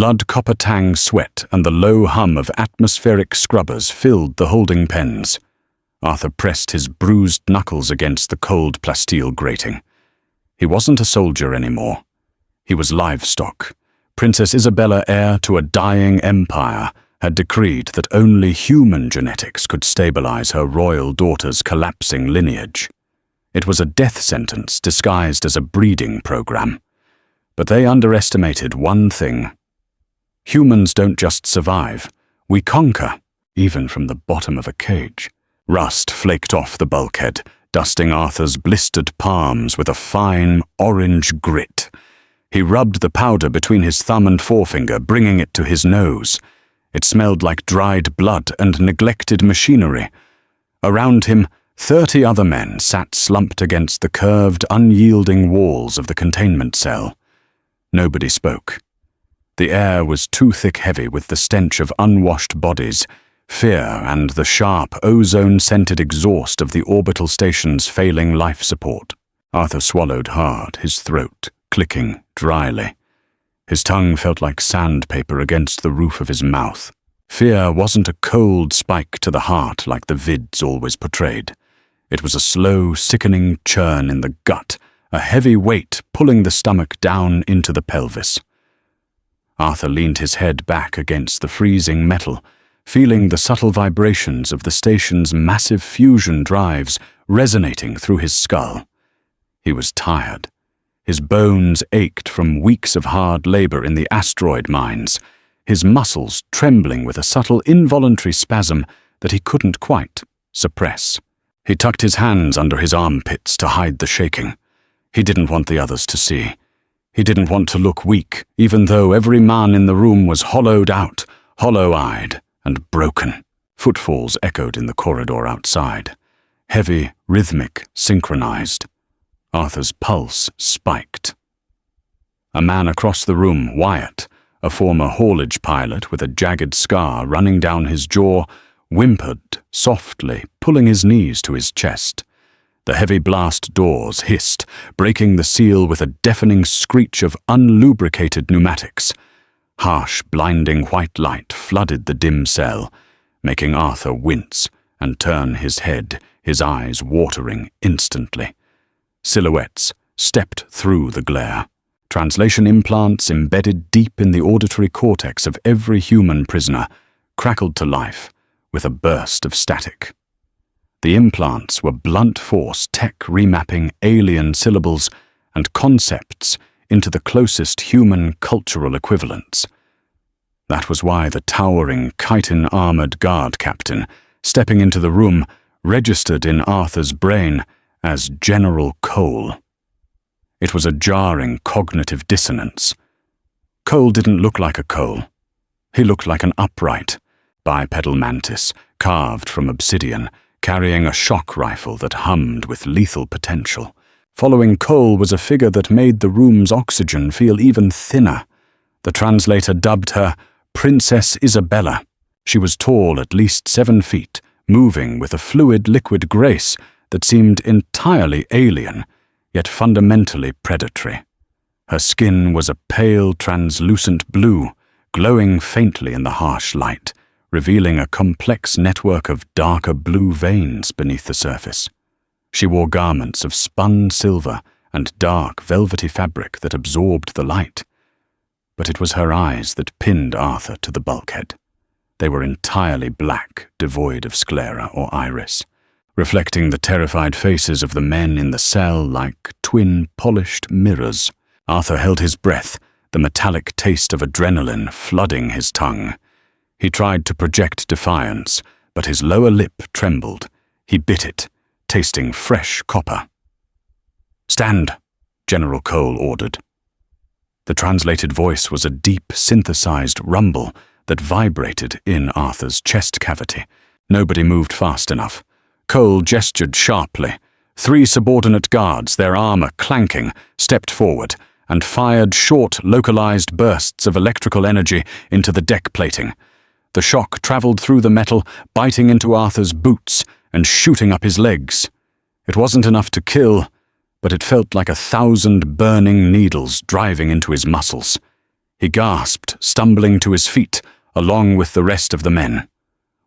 Blood copper tang sweat and the low hum of atmospheric scrubbers filled the holding pens. Arthur pressed his bruised knuckles against the cold plasteel grating. He wasn't a soldier anymore. He was livestock. Princess Isabella, heir to a dying empire, had decreed that only human genetics could stabilize her royal daughter's collapsing lineage. It was a death sentence disguised as a breeding program. But they underestimated one thing. Humans don't just survive, we conquer, even from the bottom of a cage. Rust flaked off the bulkhead, dusting Arthur's blistered palms with a fine, orange grit. He rubbed the powder between his thumb and forefinger, bringing it to his nose. It smelled like dried blood and neglected machinery. Around him, 30 other men sat slumped against the curved, unyielding walls of the containment cell. Nobody spoke. The air was too thick-heavy with the stench of unwashed bodies, fear and the sharp, ozone-scented exhaust of the orbital station's failing life support. Arthur swallowed hard, his throat clicking dryly. His tongue felt like sandpaper against the roof of his mouth. Fear wasn't a cold spike to the heart like the vids always portrayed. It was a slow, sickening churn in the gut, a heavy weight pulling the stomach down into the pelvis. Arthur leaned his head back against the freezing metal, feeling the subtle vibrations of the station's massive fusion drives resonating through his skull. He was tired. His bones ached from weeks of hard labor in the asteroid mines, his muscles trembling with a subtle involuntary spasm that he couldn't quite suppress. He tucked his hands under his armpits to hide the shaking. He didn't want the others to see. He didn't want to look weak, even though every man in the room was hollowed out, hollow-eyed, and broken. Footfalls echoed in the corridor outside. Heavy, rhythmic, synchronized. Arthur's pulse spiked. A man across the room, Wyatt, a former haulage pilot with a jagged scar running down his jaw, whimpered softly, pulling his knees to his chest. The heavy blast doors hissed, breaking the seal with a deafening screech of unlubricated pneumatics. Harsh, blinding white light flooded the dim cell, making Arthur wince and turn his head, his eyes watering instantly. Silhouettes stepped through the glare. Translation implants embedded deep in the auditory cortex of every human prisoner crackled to life with a burst of static. The implants were blunt force tech remapping alien syllables and concepts into the closest human cultural equivalents. That was why the towering, chitin-armored guard captain, stepping into the room, registered in Arthur's brain as General Cole. It was a jarring cognitive dissonance. Cole didn't look like a Cole. He looked like an upright, bipedal mantis, carved from obsidian, carrying a shock rifle that hummed with lethal potential. Following Cole was a figure that made the room's oxygen feel even thinner. The translator dubbed her Princess Isabella. She was tall, at least 7 feet, moving with a fluid liquid grace that seemed entirely alien, yet fundamentally predatory. Her skin was a pale, translucent blue, glowing faintly in the harsh light, revealing a complex network of darker blue veins beneath the surface. She wore garments of spun silver and dark, velvety fabric that absorbed the light. But it was her eyes that pinned Arthur to the bulkhead. They were entirely black, devoid of sclera or iris, reflecting the terrified faces of the men in the cell like twin polished mirrors. Arthur held his breath, the metallic taste of adrenaline flooding his tongue. He tried to project defiance, but his lower lip trembled. He bit it, tasting fresh copper. "Stand," General Cole ordered. The translated voice was a deep, synthesized rumble that vibrated in Arthur's chest cavity. Nobody moved fast enough. Cole gestured sharply. 3 subordinate guards, their armor clanking, stepped forward and fired short, localized bursts of electrical energy into the deck plating. The shock traveled through the metal, biting into Arthur's boots and shooting up his legs. It wasn't enough to kill, but it felt like 1,000 burning needles driving into his muscles. He gasped, stumbling to his feet, along with the rest of the men.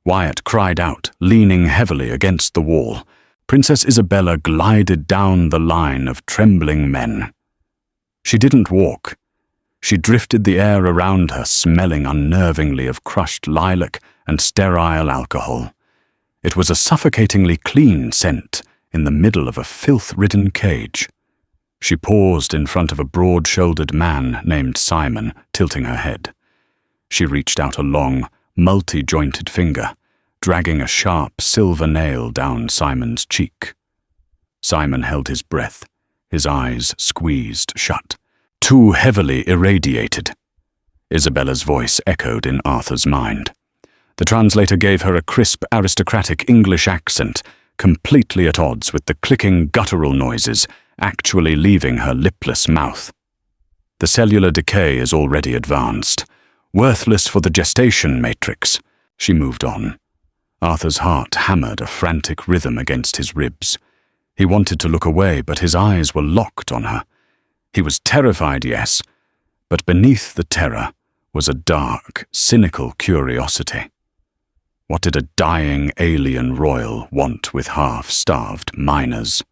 Wyatt cried out, leaning heavily against the wall. Princess Isabella glided down the line of trembling men. She didn't walk. She drifted the air around her, smelling unnervingly of crushed lilac and sterile alcohol. It was a suffocatingly clean scent in the middle of a filth-ridden cage. She paused in front of a broad-shouldered man named Simon, tilting her head. She reached out a long, multi-jointed finger, dragging a sharp silver nail down Simon's cheek. Simon held his breath, his eyes squeezed shut, too heavily irradiated. Isabella's voice echoed in Arthur's mind. The translator gave her a crisp, aristocratic English accent, completely at odds with the clicking guttural noises actually leaving her lipless mouth. The cellular decay is already advanced, worthless for the gestation matrix. She moved on. Arthur's heart hammered a frantic rhythm against his ribs. He wanted to look away, but his eyes were locked on her. He was terrified, yes, but beneath the terror was a dark, cynical curiosity. What did a dying alien royal want with half-starved miners?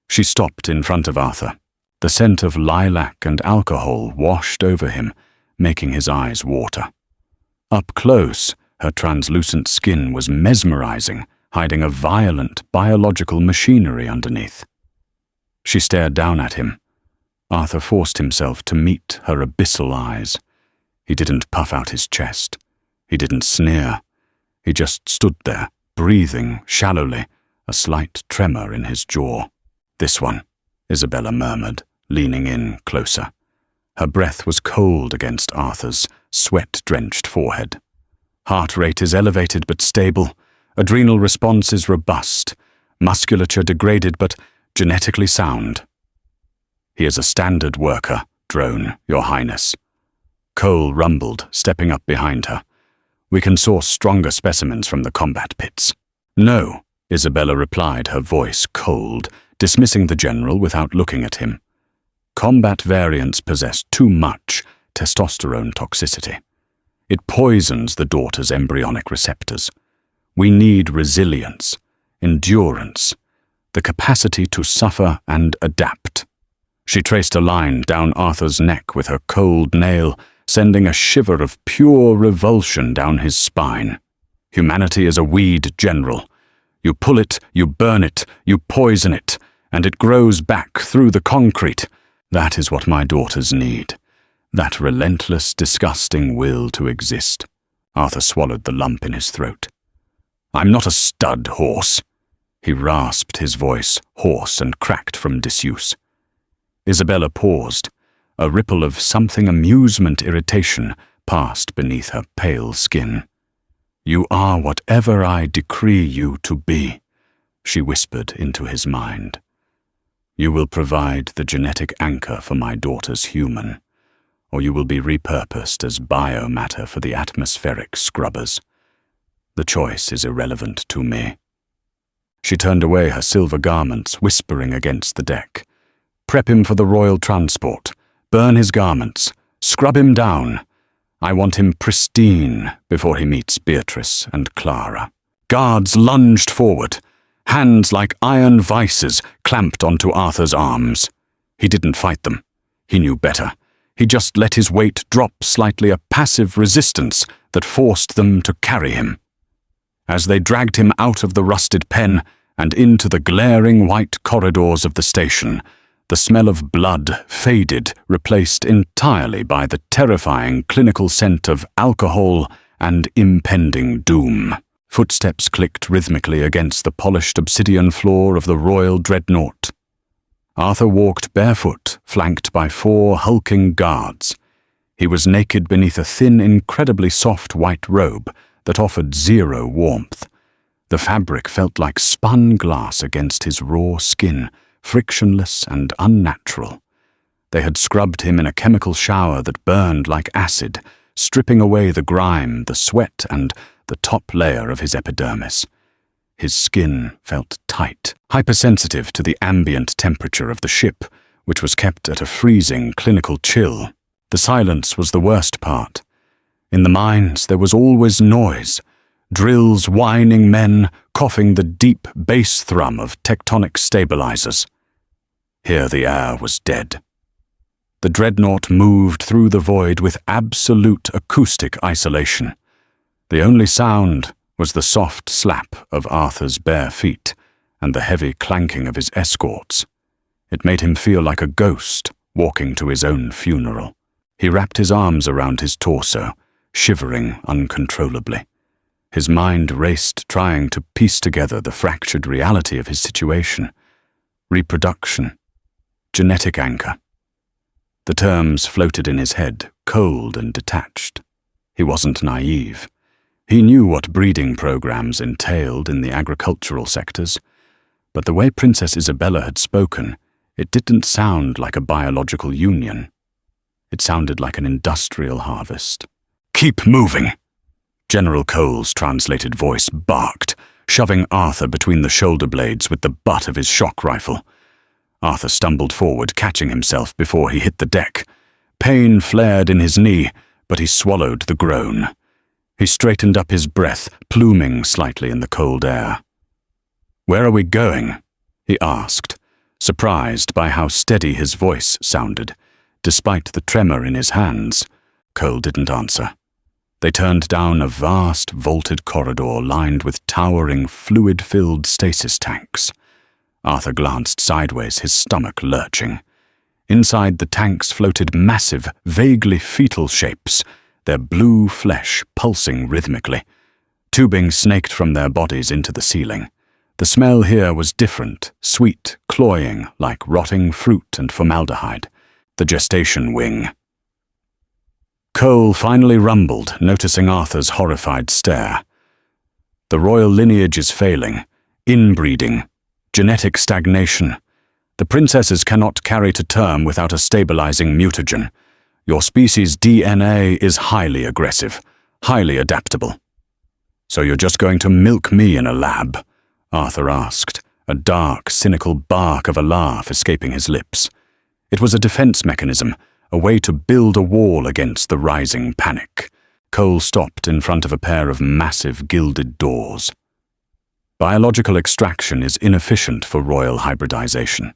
She stopped in front of Arthur. The scent of lilac and alcohol washed over him, making his eyes water. Up close, her translucent skin was mesmerizing, hiding a violent biological machinery underneath. She stared down at him. Arthur forced himself to meet her abyssal eyes. He didn't puff out his chest. He didn't sneer. He just stood there, breathing shallowly, a slight tremor in his jaw. "This one," Isabella murmured, leaning in closer. Her breath was cold against Arthur's sweat-drenched forehead. Heart rate is elevated but stable. Adrenal response is robust. Musculature degraded but genetically sound. "He is a standard worker, drone, Your Highness." Cole rumbled, stepping up behind her. "We can source stronger specimens from the combat pits." "No," Isabella replied, her voice cold, dismissing the general without looking at him. Combat variants possess too much testosterone toxicity. It poisons the daughter's embryonic receptors. We need resilience, endurance, the capacity to suffer and adapt. She traced a line down Arthur's neck with her cold nail, sending a shiver of pure revulsion down his spine. "Humanity is a weed, General. You pull it, you burn it, you poison it, and it grows back through the concrete. That is what my daughters need. That relentless, disgusting will to exist." Arthur swallowed the lump in his throat. "I'm not a stud horse." He rasped, his voice hoarse and cracked from disuse. Isabella paused. A ripple of something amusement irritation passed beneath her pale skin. "You are whatever I decree you to be," she whispered into his mind. "You will provide the genetic anchor for my daughter's human, or you will be repurposed as biomatter for the atmospheric scrubbers. The choice is irrelevant to me." She turned away her silver garments, whispering against the deck. "Prep him for the royal transport. Burn his garments. Scrub him down. I want him pristine before he meets Beatrice and Clara." Guards lunged forward. Hands like iron vices clamped onto Arthur's arms. He didn't fight them. He knew better. He just let his weight drop slightly, a passive resistance that forced them to carry him. As they dragged him out of the rusted pen and into the glaring white corridors of the station, the smell of blood faded, replaced entirely by the terrifying clinical scent of alcohol and impending doom. Footsteps clicked rhythmically against the polished obsidian floor of the royal dreadnought. Arthur walked barefoot, flanked by 4 hulking guards. He was naked beneath a thin, incredibly soft white robe that offered zero warmth. The fabric felt like spun glass against his raw skin, frictionless and unnatural. They had scrubbed him in a chemical shower that burned like acid, stripping away the grime, the sweat, and the top layer of his epidermis. His skin felt tight, hypersensitive to the ambient temperature of the ship, which was kept at a freezing clinical chill. The silence was the worst part. In the mines there was always noise, drills whining men coughing the deep bass thrum of tectonic stabilizers. Here the air was dead. The dreadnought moved through the void with absolute acoustic isolation. The only sound was the soft slap of Arthur's bare feet and the heavy clanking of his escorts. It made him feel like a ghost walking to his own funeral. He wrapped his arms around his torso, shivering uncontrollably. His mind raced, trying to piece together the fractured reality of his situation. Reproduction. Genetic anchor. The terms floated in his head, cold and detached. He wasn't naive. He knew what breeding programs entailed in the agricultural sectors, but the way Princess Isabella had spoken, it didn't sound like a biological union. It sounded like an industrial harvest. "Keep moving!" General Cole's translated voice barked, shoving Arthur between the shoulder blades with the butt of his shock rifle. Arthur stumbled forward, catching himself before he hit the deck. Pain flared in his knee, but he swallowed the groan. He straightened up his breath, pluming slightly in the cold air. "Where are we going?" he asked, surprised by how steady his voice sounded, despite the tremor in his hands. Cole didn't answer. They turned down a vast, vaulted corridor lined with towering, fluid-filled stasis tanks. Arthur glanced sideways, his stomach lurching. Inside the tanks floated massive, vaguely fetal shapes, their blue flesh pulsing rhythmically. Tubing snaked from their bodies into the ceiling. The smell here was different, sweet, cloying, like rotting fruit and formaldehyde. The gestation wing. Cole finally rumbled, noticing Arthur's horrified stare. The royal lineage is failing. Inbreeding. Genetic stagnation. The princesses cannot carry to term without a stabilizing mutagen. Your species' DNA is highly aggressive, highly adaptable. "So you're just going to milk me in a lab?" Arthur asked, a dark, cynical bark of a laugh escaping his lips. It was a defense mechanism, a way to build a wall against the rising panic. Cole stopped in front of a pair of massive gilded doors. Biological extraction is inefficient for royal hybridization.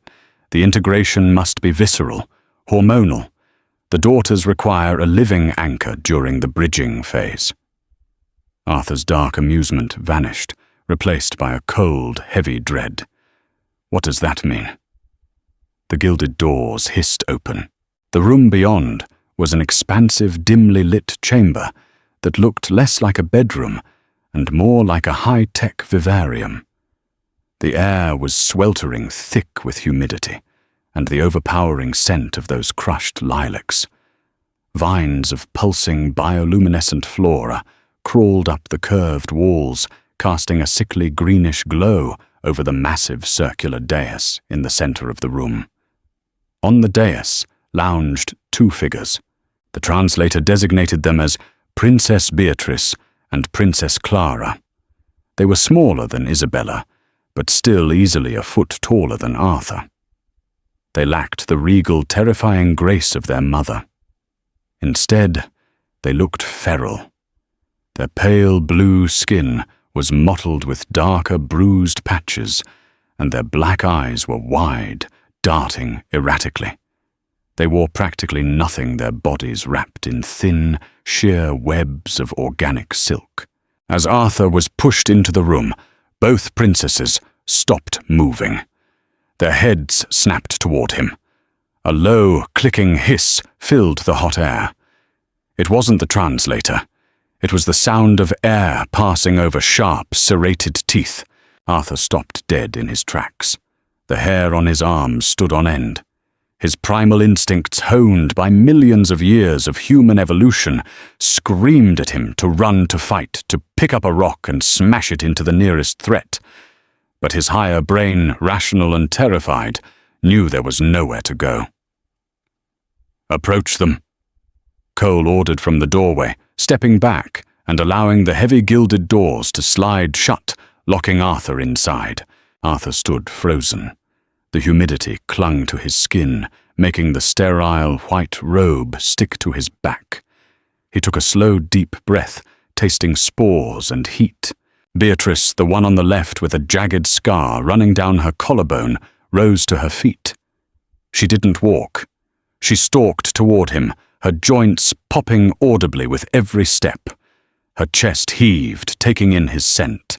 The integration must be visceral, hormonal. The daughters require a living anchor during the bridging phase. Arthur's dark amusement vanished, replaced by a cold, heavy dread. What does that mean? The gilded doors hissed open. The room beyond was an expansive, dimly lit chamber that looked less like a bedroom and more like a high-tech vivarium. The air was sweltering thick with humidity and the overpowering scent of those crushed lilacs. Vines of pulsing bioluminescent flora crawled up the curved walls, casting a sickly greenish glow over the massive circular dais in the center of the room. On the dais lounged two figures. The translator designated them as Princess Beatrice and Princess Clara. They were smaller than Isabella, but still easily a foot taller than Arthur. They lacked the regal, terrifying grace of their mother. Instead, they looked feral. Their pale blue skin was mottled with darker, bruised patches, and their black eyes were wide, darting erratically. They wore practically nothing, their bodies wrapped in thin, sheer webs of organic silk. As Arthur was pushed into the room, both princesses stopped moving. Their heads snapped toward him. A low, clicking hiss filled the hot air. It wasn't the translator. It was the sound of air passing over sharp, serrated teeth. Arthur stopped dead in his tracks. The hair on his arms stood on end. His primal instincts, honed by millions of years of human evolution, screamed at him to run, to fight, to pick up a rock and smash it into the nearest threat. But his higher brain, rational and terrified, knew there was nowhere to go. "Approach them," Cole ordered from the doorway, stepping back and allowing the heavy gilded doors to slide shut, locking Arthur inside. Arthur stood frozen. The humidity clung to his skin, making the sterile white robe stick to his back. He took a slow, deep breath, tasting spores and heat. Beatrice, the one on the left with a jagged scar running down her collarbone, rose to her feet. She didn't walk. She stalked toward him, her joints popping audibly with every step. Her chest heaved, taking in his scent.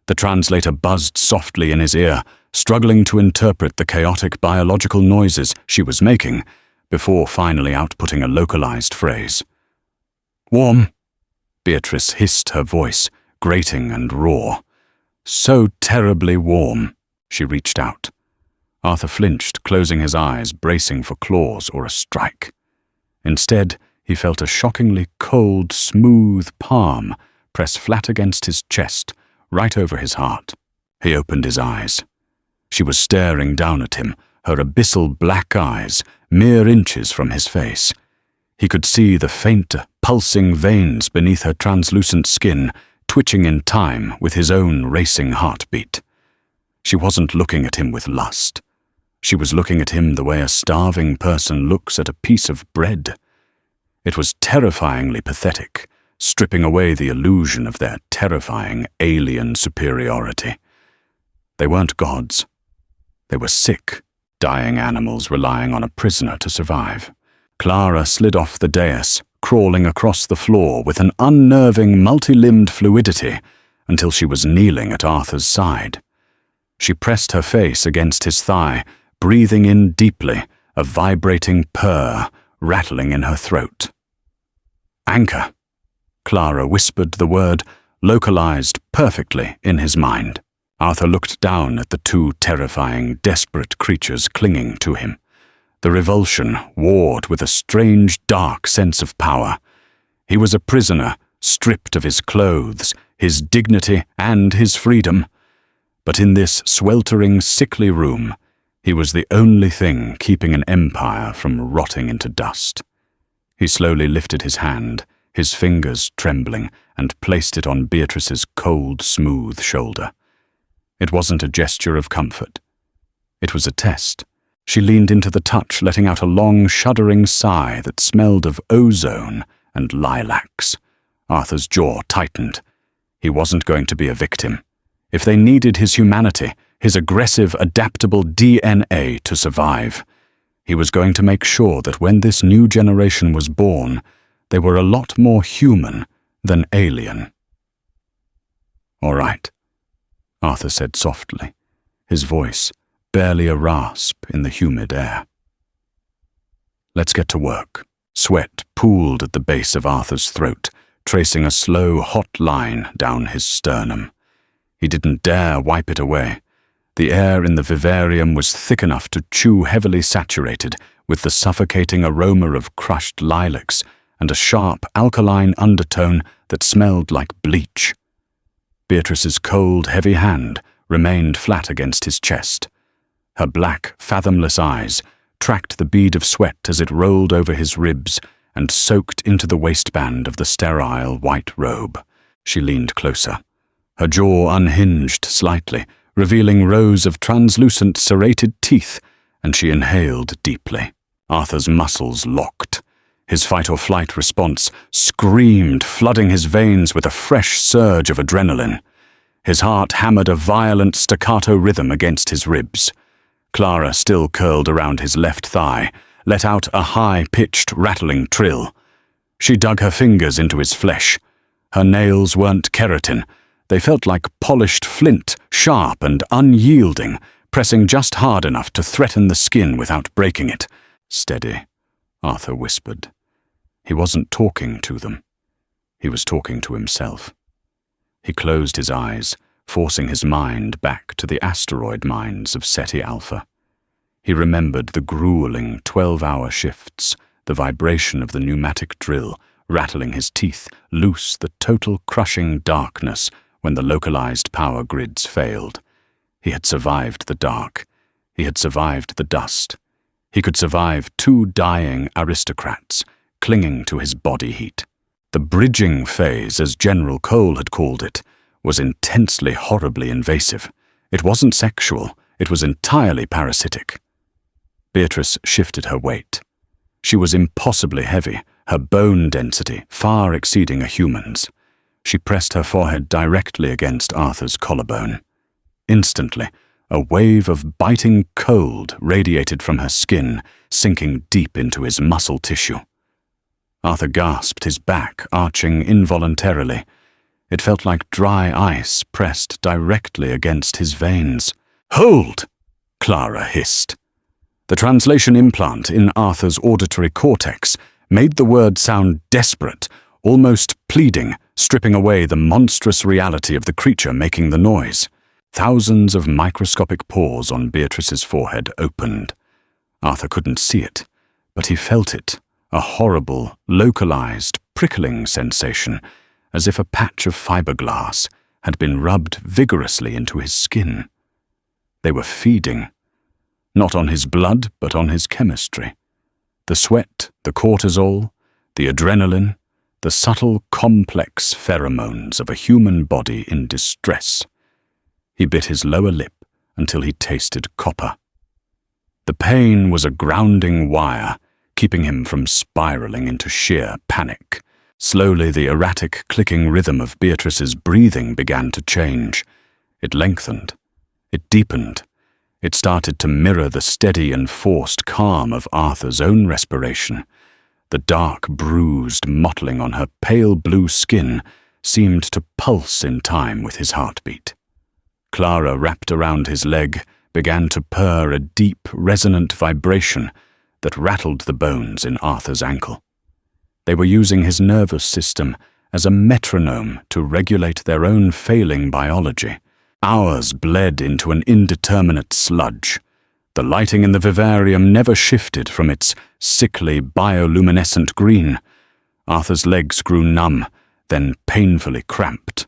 The translator buzzed softly in his ear, struggling to interpret the chaotic biological noises she was making, before finally outputting a localized phrase. "Warm," Beatrice hissed, her voice grating and raw. "So terribly warm." She reached out. Arthur flinched, closing his eyes, bracing for claws or a strike. Instead, he felt a shockingly cold, smooth palm press flat against his chest, right over his heart. He opened his eyes. She was staring down at him, her abyssal black eyes mere inches from his face. He could see the faint, pulsing veins beneath her translucent skin twitching in time with his own racing heartbeat. She wasn't looking at him with lust. She was looking at him the way a starving person looks at a piece of bread. It was terrifyingly pathetic, stripping away the illusion of their terrifying alien superiority. They weren't gods. They were sick, dying animals relying on a prisoner to survive. Clara slid off the dais, crawling across the floor with an unnerving, multi-limbed fluidity until she was kneeling at Arthur's side. She pressed her face against his thigh, breathing in deeply, a vibrating purr rattling in her throat. "Anchor," Clara whispered the word, localized perfectly in his mind. Arthur looked down at the two terrifying, desperate creatures clinging to him. The revulsion warred with a strange, dark sense of power. He was a prisoner, stripped of his clothes, his dignity, and his freedom. But in this sweltering, sickly room, he was the only thing keeping an empire from rotting into dust. He slowly lifted his hand, his fingers trembling, and placed it on Beatrice's cold, smooth shoulder. It wasn't a gesture of comfort. It was a test. She leaned into the touch, letting out a long, shuddering sigh that smelled of ozone and lilacs. Arthur's jaw tightened. He wasn't going to be a victim. If they needed his humanity, his aggressive, adaptable DNA to survive, he was going to make sure that when this new generation was born, they were a lot more human than alien. "All right," Arthur said softly, his voice barely a rasp in the humid air. "Let's get to work." Sweat pooled at the base of Arthur's throat, tracing a slow, hot line down his sternum. He didn't dare wipe it away. The air in the vivarium was thick enough to chew, heavily saturated with the suffocating aroma of crushed lilacs and a sharp, alkaline undertone that smelled like bleach. Beatrice's cold, heavy hand remained flat against his chest. Her black, fathomless eyes tracked the bead of sweat as it rolled over his ribs and soaked into the waistband of the sterile white robe. She leaned closer. Her jaw unhinged slightly, revealing rows of translucent serrated teeth, and she inhaled deeply. Arthur's muscles locked. His fight-or-flight response screamed, flooding his veins with a fresh surge of adrenaline. His heart hammered a violent staccato rhythm against his ribs. Clara still curled around his left thigh, let out a high-pitched, rattling trill. She dug her fingers into his flesh. Her nails weren't keratin. They felt like polished flint, sharp and unyielding, pressing just hard enough to threaten the skin without breaking it. "Steady," Arthur whispered. He wasn't talking to them. He was talking to himself. He closed his eyes, forcing his mind back to the asteroid mines of Ceti Alpha. He remembered the grueling 12-hour shifts, the vibration of the pneumatic drill, rattling his teeth, loose the total crushing darkness when the localized power grids failed. He had survived the dark. He had survived the dust. He could survive 2 dying aristocrats, clinging to his body heat. The bridging phase, as General Cole had called it, was intensely, horribly invasive. It wasn't sexual. It was entirely parasitic. Beatrice shifted her weight. She was impossibly heavy, her bone density far exceeding a human's. She pressed her forehead directly against Arthur's collarbone. Instantly, a wave of biting cold radiated from her skin, sinking deep into his muscle tissue. Arthur gasped, his back arching involuntarily. It felt like dry ice pressed directly against his veins. "Hold!" Clara hissed. The translation implant in Arthur's auditory cortex made the word sound desperate, almost pleading, stripping away the monstrous reality of the creature making the noise. Thousands of microscopic pores on Beatrice's forehead opened. Arthur couldn't see it, but he felt it, a horrible, localized, prickling sensation, as if a patch of fiberglass had been rubbed vigorously into his skin. They were feeding, not on his blood, but on his chemistry. The sweat, the cortisol, the adrenaline, the subtle, complex pheromones of a human body in distress. He bit his lower lip until he tasted copper. The pain was a grounding wire, keeping him from spiraling into sheer panic. Slowly, the erratic, clicking rhythm of Beatrice's breathing began to change. It lengthened. It deepened. It started to mirror the steady and forced calm of Arthur's own respiration. The dark, bruised mottling on her pale blue skin seemed to pulse in time with his heartbeat. Clara, wrapped around his leg, began to purr a deep, resonant vibration that rattled the bones in Arthur's ankle. They were using his nervous system as a metronome to regulate their own failing biology. Hours bled into an indeterminate sludge. The lighting in the vivarium never shifted from its sickly, bioluminescent green. Arthur's legs grew numb, then painfully cramped.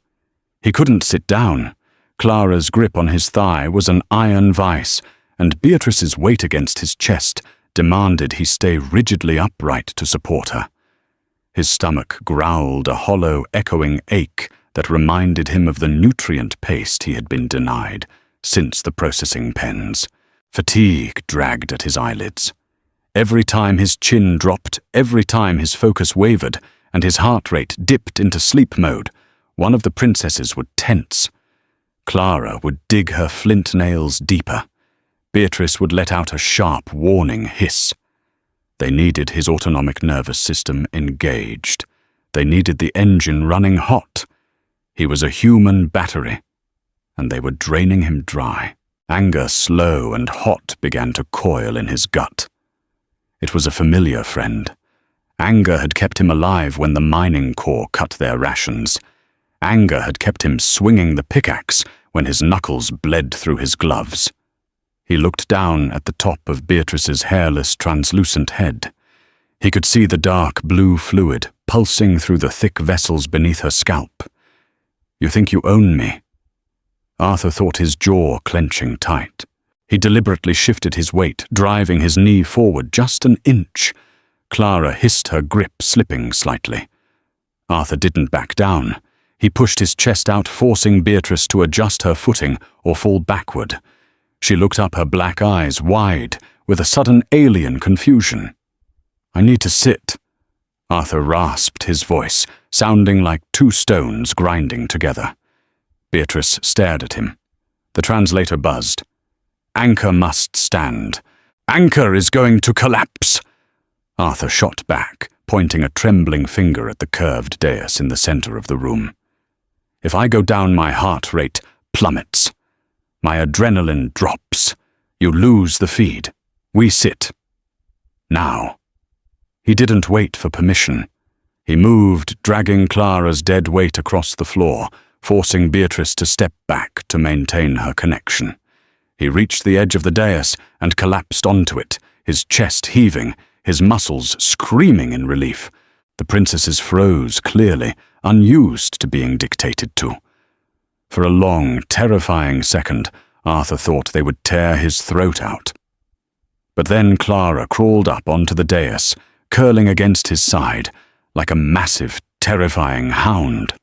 He couldn't sit down. Clara's grip on his thigh was an iron vice, and Beatrice's weight against his chest demanded he stay rigidly upright to support her. His stomach growled a hollow, echoing ache that reminded him of the nutrient paste he had been denied since the processing pens. Fatigue dragged at his eyelids. Every time his chin dropped, every time his focus wavered, and his heart rate dipped into sleep mode, one of the princesses would tense. Clara would dig her flint nails deeper. Beatrice would let out a sharp, warning hiss. They needed his autonomic nervous system engaged. They needed the engine running hot. He was a human battery, and they were draining him dry. Anger, slow and hot, began to coil in his gut. It was a familiar friend. Anger had kept him alive when the mining corps cut their rations. Anger had kept him swinging the pickaxe when his knuckles bled through his gloves. He looked down at the top of Beatrice's hairless, translucent head. He could see the dark blue fluid pulsing through the thick vessels beneath her scalp. "You think you own me?" Arthur thought his jaw clenching tight. He deliberately shifted his weight, driving his knee forward just an inch. Clara hissed, her grip slipping slightly. Arthur didn't back down. He pushed his chest out, forcing Beatrice to adjust her footing or fall backward. She looked up, her black eyes wide, with a sudden alien confusion. "I need to sit." Arthur rasped his voice, sounding like two stones grinding together. Beatrice stared at him. The translator buzzed. "Anchor must stand. Anchor is going to collapse." Arthur shot back, pointing a trembling finger at the curved dais in the center of the room. "If I go down, my heart rate plummets. My adrenaline drops. You lose the feed. We sit. Now." He didn't wait for permission. He moved, dragging Clara's dead weight across the floor, forcing Beatrice to step back to maintain her connection. He reached the edge of the dais and collapsed onto it, his chest heaving, his muscles screaming in relief. The princesses froze, clearly, unused to being dictated to. For a long, terrifying second, Arthur thought they would tear his throat out. But then Clara crawled up onto the dais, curling against his side, like a massive, terrifying hound.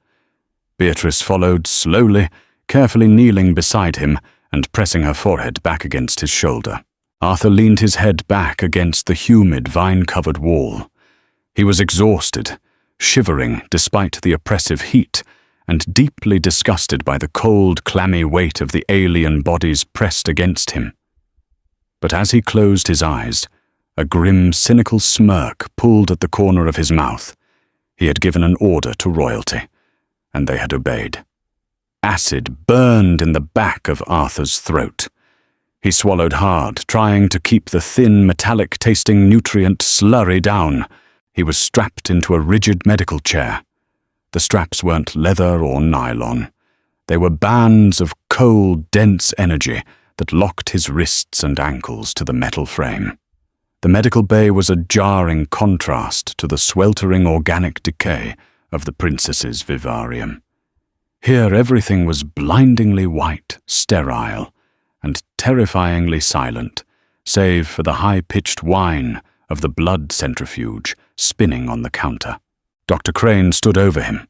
Beatrice followed slowly, carefully kneeling beside him and pressing her forehead back against his shoulder. Arthur leaned his head back against the humid, vine-covered wall. He was exhausted, shivering despite the oppressive heat, and deeply disgusted by the cold, clammy weight of the alien bodies pressed against him. But as he closed his eyes, a grim, cynical smirk pulled at the corner of his mouth. He had given an order to royalty, and they had obeyed. Acid burned in the back of Arthur's throat. He swallowed hard, trying to keep the thin, metallic-tasting nutrient slurry down. He was strapped into a rigid medical chair. The straps weren't leather or nylon. They were bands of cold, dense energy that locked his wrists and ankles to the metal frame. The medical bay was a jarring contrast to the sweltering organic decay of the princess's vivarium. Here everything was blindingly white, sterile, and terrifyingly silent, save for the high-pitched whine of the blood centrifuge spinning on the counter. Dr. Crane stood over him.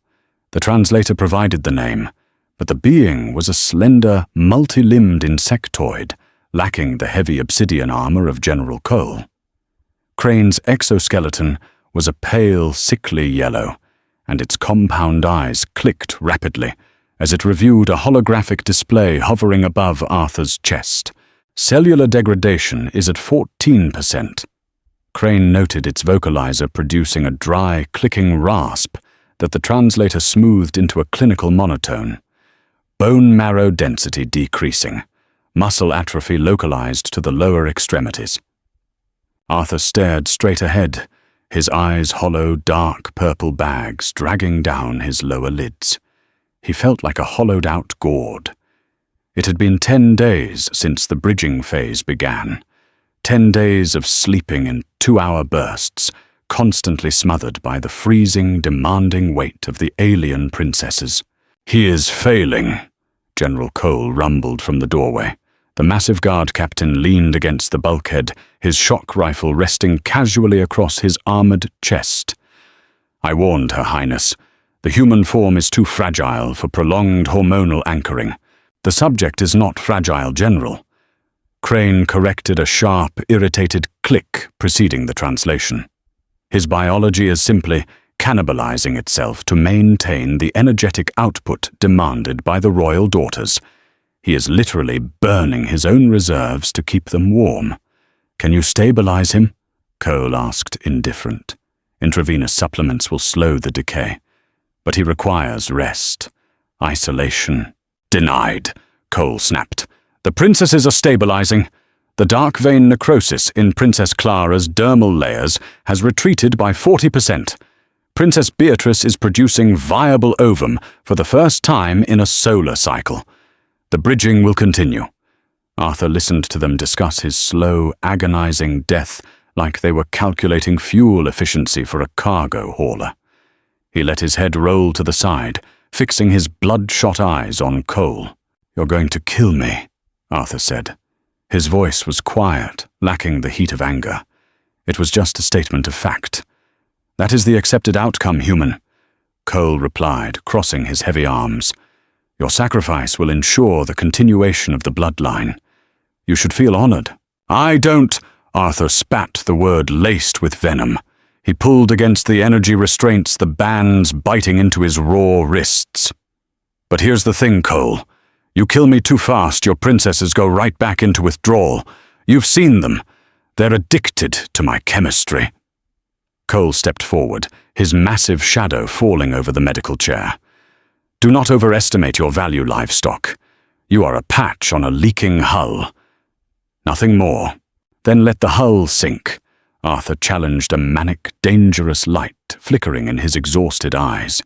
The translator provided the name, but the being was a slender, multi-limbed insectoid, lacking the heavy obsidian armor of General Cole. Crane's exoskeleton was a pale, sickly yellow, and its compound eyes clicked rapidly as it reviewed a holographic display hovering above Arthur's chest. Cellular degradation is at 14%. Crane noted its vocalizer producing a dry, clicking rasp that the translator smoothed into a clinical monotone. Bone marrow density decreasing. Muscle atrophy localized to the lower extremities. Arthur stared straight ahead, his eyes hollow, dark purple bags dragging down his lower lids. He felt like a hollowed-out gourd. It had been 10 days since the bridging phase began. 10 days of sleeping in 2-hour bursts, constantly smothered by the freezing, demanding weight of the alien princesses. "He is failing," General Cole rumbled from the doorway. The massive guard captain leaned against the bulkhead, his shock rifle resting casually across his armored chest. "I warned Her Highness. The human form is too fragile for prolonged hormonal anchoring. The subject is not fragile, General." Crane corrected a sharp, irritated click preceding the translation. "His biology is simply cannibalizing itself to maintain the energetic output demanded by the royal daughters. He is literally burning his own reserves to keep them warm." "Can you stabilize him?" Cole asked, indifferent. "Intravenous supplements will slow the decay. But he requires rest, isolation." "Denied," Cole snapped. "The princesses are stabilizing. The dark vein necrosis in Princess Clara's dermal layers has retreated by 40%. Princess Beatrice is producing viable ovum for the first time in a solar cycle. The bridging will continue." Arthur listened to them discuss his slow, agonizing death like they were calculating fuel efficiency for a cargo hauler. He let his head roll to the side, fixing his bloodshot eyes on Cole. "You're going to kill me," Arthur said. His voice was quiet, lacking the heat of anger. It was just a statement of fact. "That is the accepted outcome, human," Cole replied, crossing his heavy arms. "Your sacrifice will ensure the continuation of the bloodline. You should feel honored." "I don't," Arthur spat the word laced with venom. He pulled against the energy restraints, the bands biting into his raw wrists. "But here's the thing, Cole. You kill me too fast, your princesses go right back into withdrawal. You've seen them. They're addicted to my chemistry." Cole stepped forward, his massive shadow falling over the medical chair. "Do not overestimate your value, livestock. You are a patch on a leaking hull. Nothing more." "Then let the hull sink." Arthur challenged, a manic, dangerous light flickering in his exhausted eyes.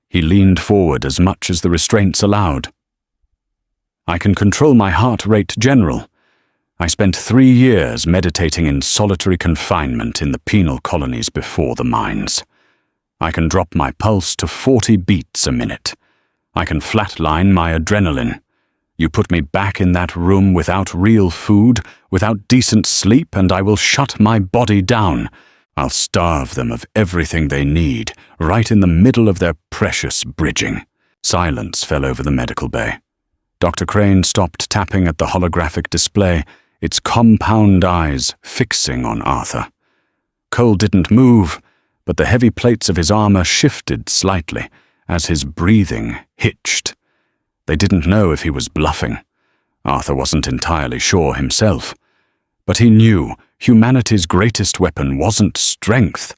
He leaned forward as much as the restraints allowed. "I can control my heart rate, General. I spent 3 years meditating in solitary confinement in the penal colonies before the mines. I can drop my pulse to 40 beats a minute. I can flatline my adrenaline. You put me back in that room without real food, without decent sleep, and I will shut my body down. I'll starve them of everything they need, right in the middle of their precious bridging." Silence fell over the medical bay. Dr. Crane stopped tapping at the holographic display, its compound eyes fixing on Arthur. Cole didn't move, but the heavy plates of his armor shifted slightly as his breathing hitched. They didn't know if he was bluffing. Arthur wasn't entirely sure himself. But he knew humanity's greatest weapon wasn't strength.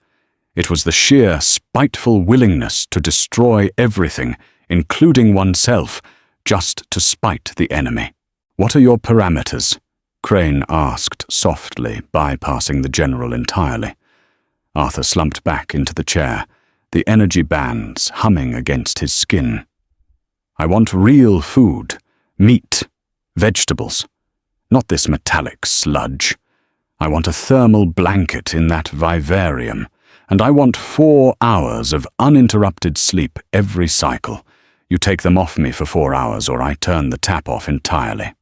It was the sheer, spiteful willingness to destroy everything, including oneself, just to spite the enemy. "What are your parameters?" Crane asked softly, bypassing the general entirely. Arthur slumped back into the chair, the energy bands humming against his skin. "I want real food, meat, vegetables, not this metallic sludge. I want a thermal blanket in that vivarium, and I want 4 hours of uninterrupted sleep every cycle. You take them off me for 4 hours or I turn the tap off entirely."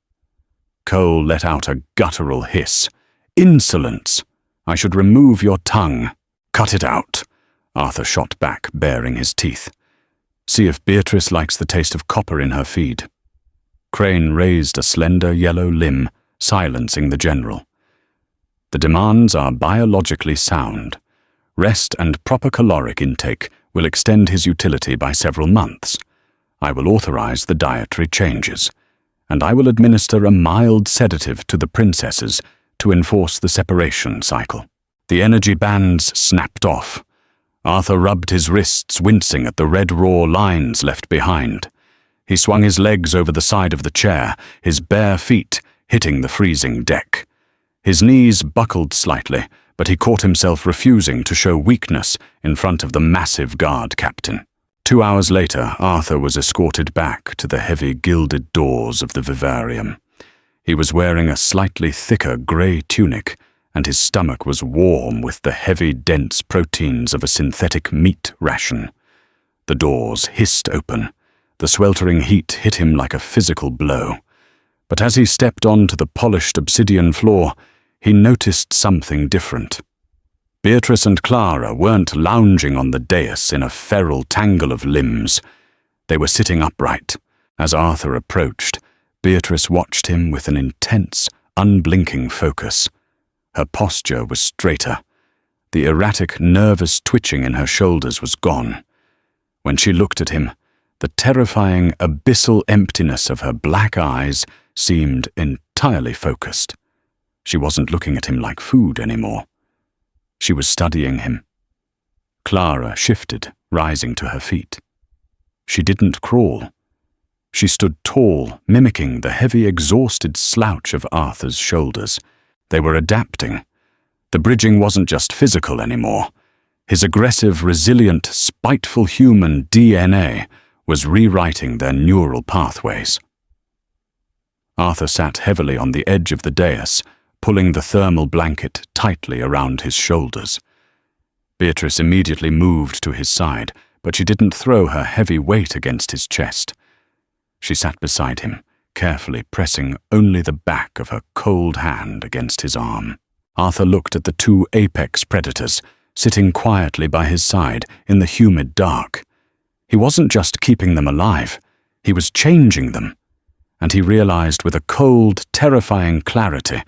Cole let out a guttural hiss. "Insolence! I should remove your tongue." "Cut it out," Arthur shot back, baring his teeth. "See if Beatrice likes the taste of copper in her feed." Crane raised a slender yellow limb, silencing the general. "The demands are biologically sound. Rest and proper caloric intake will extend his utility by several months. I will authorize the dietary changes, and I will administer a mild sedative to the princesses to enforce the separation cycle." The energy bands snapped off. Arthur rubbed his wrists, wincing at the red raw lines left behind. He swung his legs over the side of the chair, his bare feet hitting the freezing deck. His knees buckled slightly, but he caught himself refusing to show weakness in front of the massive guard captain. 2 hours later, Arthur was escorted back to the heavy gilded doors of the vivarium. He was wearing a slightly thicker grey tunic, and his stomach was warm with the heavy, dense proteins of a synthetic meat ration. The doors hissed open. The sweltering heat hit him like a physical blow. But as he stepped onto the polished obsidian floor, he noticed something different. Beatrice and Clara weren't lounging on the dais in a feral tangle of limbs. They were sitting upright. As Arthur approached, Beatrice watched him with an intense, unblinking focus. Her posture was straighter. The erratic, nervous twitching in her shoulders was gone. When she looked at him, the terrifying, abyssal emptiness of her black eyes seemed entirely focused. She wasn't looking at him like food anymore. She was studying him. Clara shifted, rising to her feet. She didn't crawl. She stood tall, mimicking the heavy, exhausted slouch of Arthur's shoulders. They were adapting. The bridging wasn't just physical anymore. His aggressive, resilient, spiteful human DNA was rewriting their neural pathways. Arthur sat heavily on the edge of the dais, pulling the thermal blanket tightly around his shoulders. Beatrice immediately moved to his side, but she didn't throw her heavy weight against his chest. She sat beside him, carefully pressing only the back of her cold hand against his arm. Arthur looked at the 2 apex predators, sitting quietly by his side in the humid dark. He wasn't just keeping them alive, he was changing them. And he realized with a cold, terrifying clarity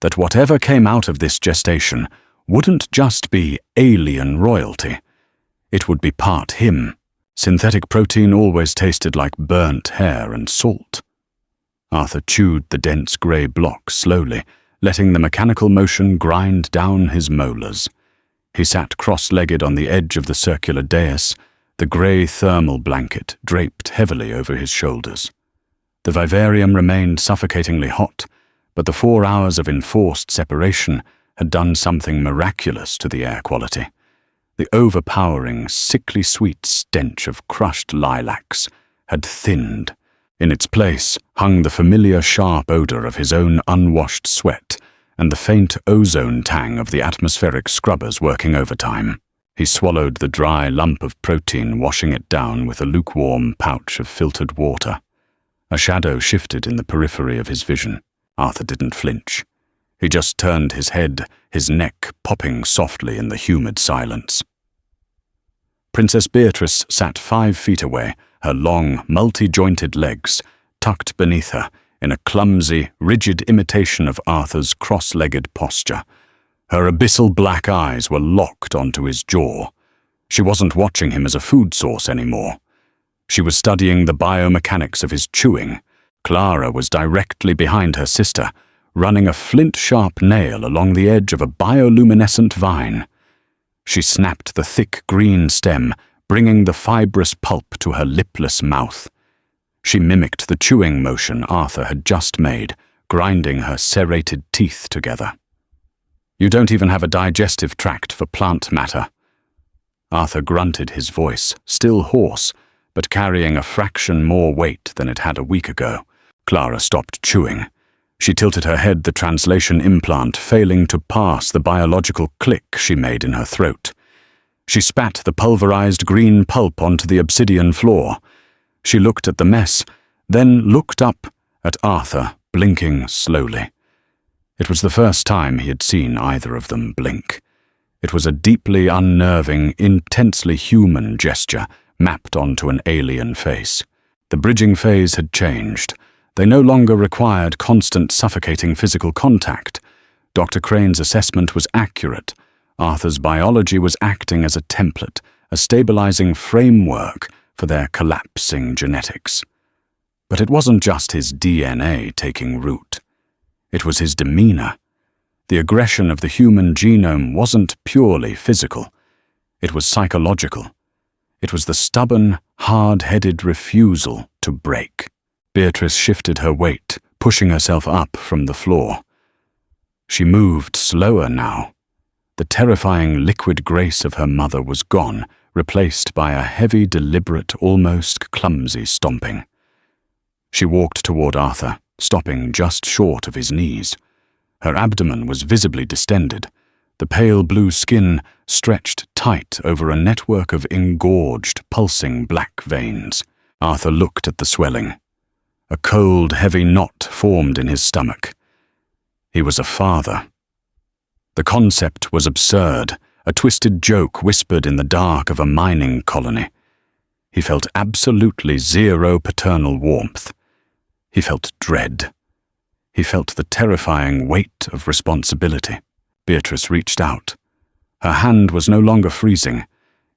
that whatever came out of this gestation wouldn't just be alien royalty. It would be part him. Synthetic protein always tasted like burnt hair and salt. Arthur chewed the dense grey block slowly, letting the mechanical motion grind down his molars. He sat cross-legged on the edge of the circular dais, the grey thermal blanket draped heavily over his shoulders. The vivarium remained suffocatingly hot, but the 4 hours of enforced separation had done something miraculous to the air quality. The overpowering, sickly sweet stench of crushed lilacs had thinned. In its place hung the familiar sharp odor of his own unwashed sweat and the faint ozone tang of the atmospheric scrubbers working overtime. He swallowed the dry lump of protein, washing it down with a lukewarm pouch of filtered water. A shadow shifted in the periphery of his vision. Arthur didn't flinch. He just turned his head, his neck popping softly in the humid silence. Princess Beatrice sat 5 feet away, her long, multi-jointed legs tucked beneath her in a clumsy, rigid imitation of Arthur's cross-legged posture. Her abyssal black eyes were locked onto his jaw. She wasn't watching him as a food source anymore. She was studying the biomechanics of his chewing. Clara was directly behind her sister, running a flint-sharp nail along the edge of a bioluminescent vine. She snapped the thick green stem, bringing the fibrous pulp to her lipless mouth. She mimicked the chewing motion Arthur had just made, grinding her serrated teeth together. "You don't even have a digestive tract for plant matter." Arthur grunted, his voice, still hoarse, but carrying a fraction more weight than it had a week ago. Clara stopped chewing. She tilted her head, the translation implant failing to pass the biological click she made in her throat. She spat the pulverized green pulp onto the obsidian floor. She looked at the mess, then looked up at Arthur, blinking slowly. It was the first time he had seen either of them blink. It was a deeply unnerving, intensely human gesture mapped onto an alien face. The bridging phase had changed. They no longer required constant, suffocating physical contact. Dr. Crane's assessment was accurate. Arthur's biology was acting as a template, a stabilizing framework for their collapsing genetics. But it wasn't just his DNA taking root. It was his demeanor. The aggression of the human genome wasn't purely physical. It was psychological. It was the stubborn, hard-headed refusal to break. Beatrice shifted her weight, pushing herself up from the floor. She moved slower now. The terrifying liquid grace of her mother was gone, replaced by a heavy, deliberate, almost clumsy stomping. She walked toward Arthur, stopping just short of his knees. Her abdomen was visibly distended. The pale blue skin stretched tight over a network of engorged, pulsing black veins. Arthur looked at the swelling. A cold, heavy knot formed in his stomach. He was a father. The concept was absurd, a twisted joke whispered in the dark of a mining colony. He felt absolutely zero paternal warmth. He felt dread. He felt the terrifying weight of responsibility. Beatrice reached out. Her hand was no longer freezing.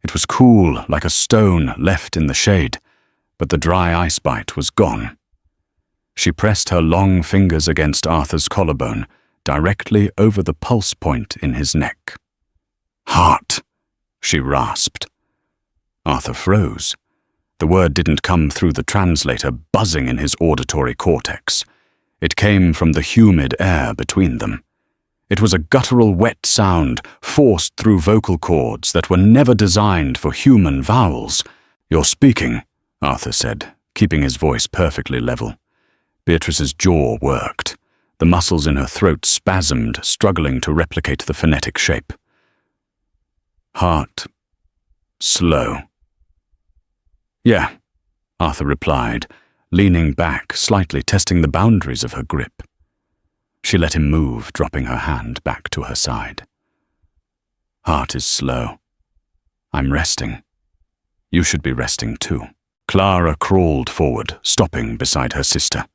It was cool, like a stone left in the shade, but the dry ice bite was gone. She pressed her long fingers against Arthur's collarbone, directly over the pulse point in his neck. "Heart," she rasped. Arthur froze. The word didn't come through the translator, buzzing in his auditory cortex. It came from the humid air between them. It was a guttural, wet sound forced through vocal cords that were never designed for human vowels. "You're speaking," Arthur said, keeping his voice perfectly level. Beatrice's jaw worked. The muscles in her throat spasmed, struggling to replicate the phonetic shape. "Heart. Slow." "Yeah," Arthur replied, leaning back, slightly testing the boundaries of her grip. She let him move, dropping her hand back to her side. "Heart is slow. I'm resting. You should be resting too." Clara crawled forward, stopping beside her sister.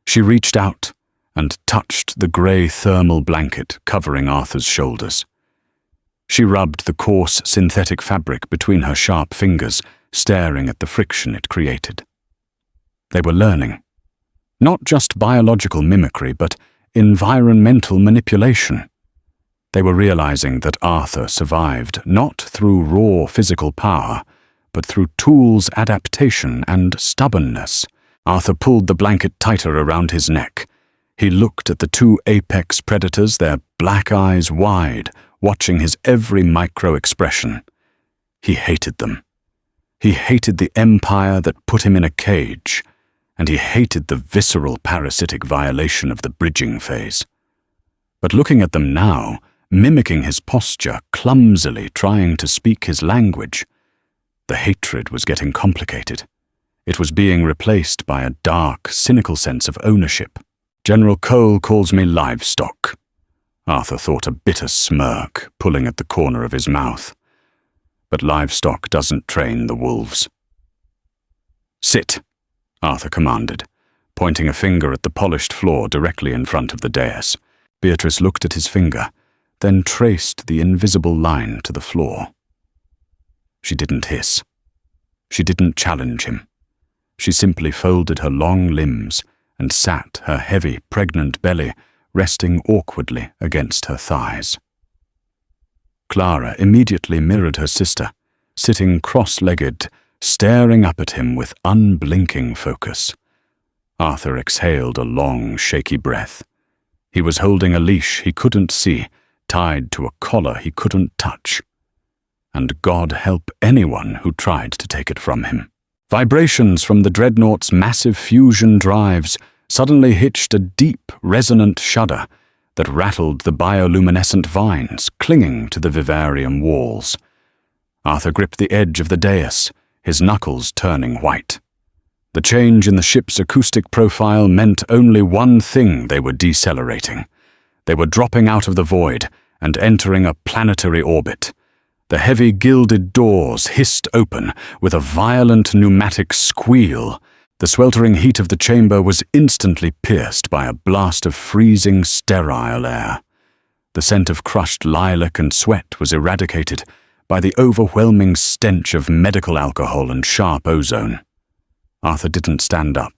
She reached out and touched the grey thermal blanket covering Arthur's shoulders. She rubbed the coarse synthetic fabric between her sharp fingers, staring at the friction it created. They were learning. Not just biological mimicry, but environmental manipulation. They were realizing that Arthur survived not through raw physical power, but through tools, adaptation, and stubbornness. Arthur pulled the blanket tighter around his neck. He looked at the two apex predators, their black eyes wide, watching his every micro-expression. He hated them. He hated the empire that put him in a cage, and he hated the visceral parasitic violation of the bridging phase. But looking at them now, mimicking his posture, clumsily trying to speak his language, the hatred was getting complicated. It was being replaced by a dark, cynical sense of ownership. "General Cole calls me livestock." Arthur thought, a bitter smirk pulling at the corner of his mouth. But livestock doesn't train the wolves. "Sit," Arthur commanded, pointing a finger at the polished floor directly in front of the dais. Beatrice looked at his finger, then traced the invisible line to the floor. She didn't hiss. She didn't challenge him. She simply folded her long limbs and sat, her heavy, pregnant belly resting awkwardly against her thighs. Clara immediately mirrored her sister, sitting cross-legged, staring up at him with unblinking focus. Arthur exhaled a long, shaky breath. He was holding a leash he couldn't see, tied to a collar he couldn't touch. And God help anyone who tried to take it from him. Vibrations from the dreadnought's massive fusion drives suddenly hitched a deep, resonant shudder that rattled the bioluminescent vines clinging to the vivarium walls. Arthur gripped the edge of the dais, his knuckles turning white. The change in the ship's acoustic profile meant only one thing: they were decelerating. They were dropping out of the void and entering a planetary orbit. The heavy gilded doors hissed open with a violent pneumatic squeal. The sweltering heat of the chamber was instantly pierced by a blast of freezing, sterile air. The scent of crushed lilac and sweat was eradicated by the overwhelming stench of medical alcohol and sharp ozone. Arthur didn't stand up.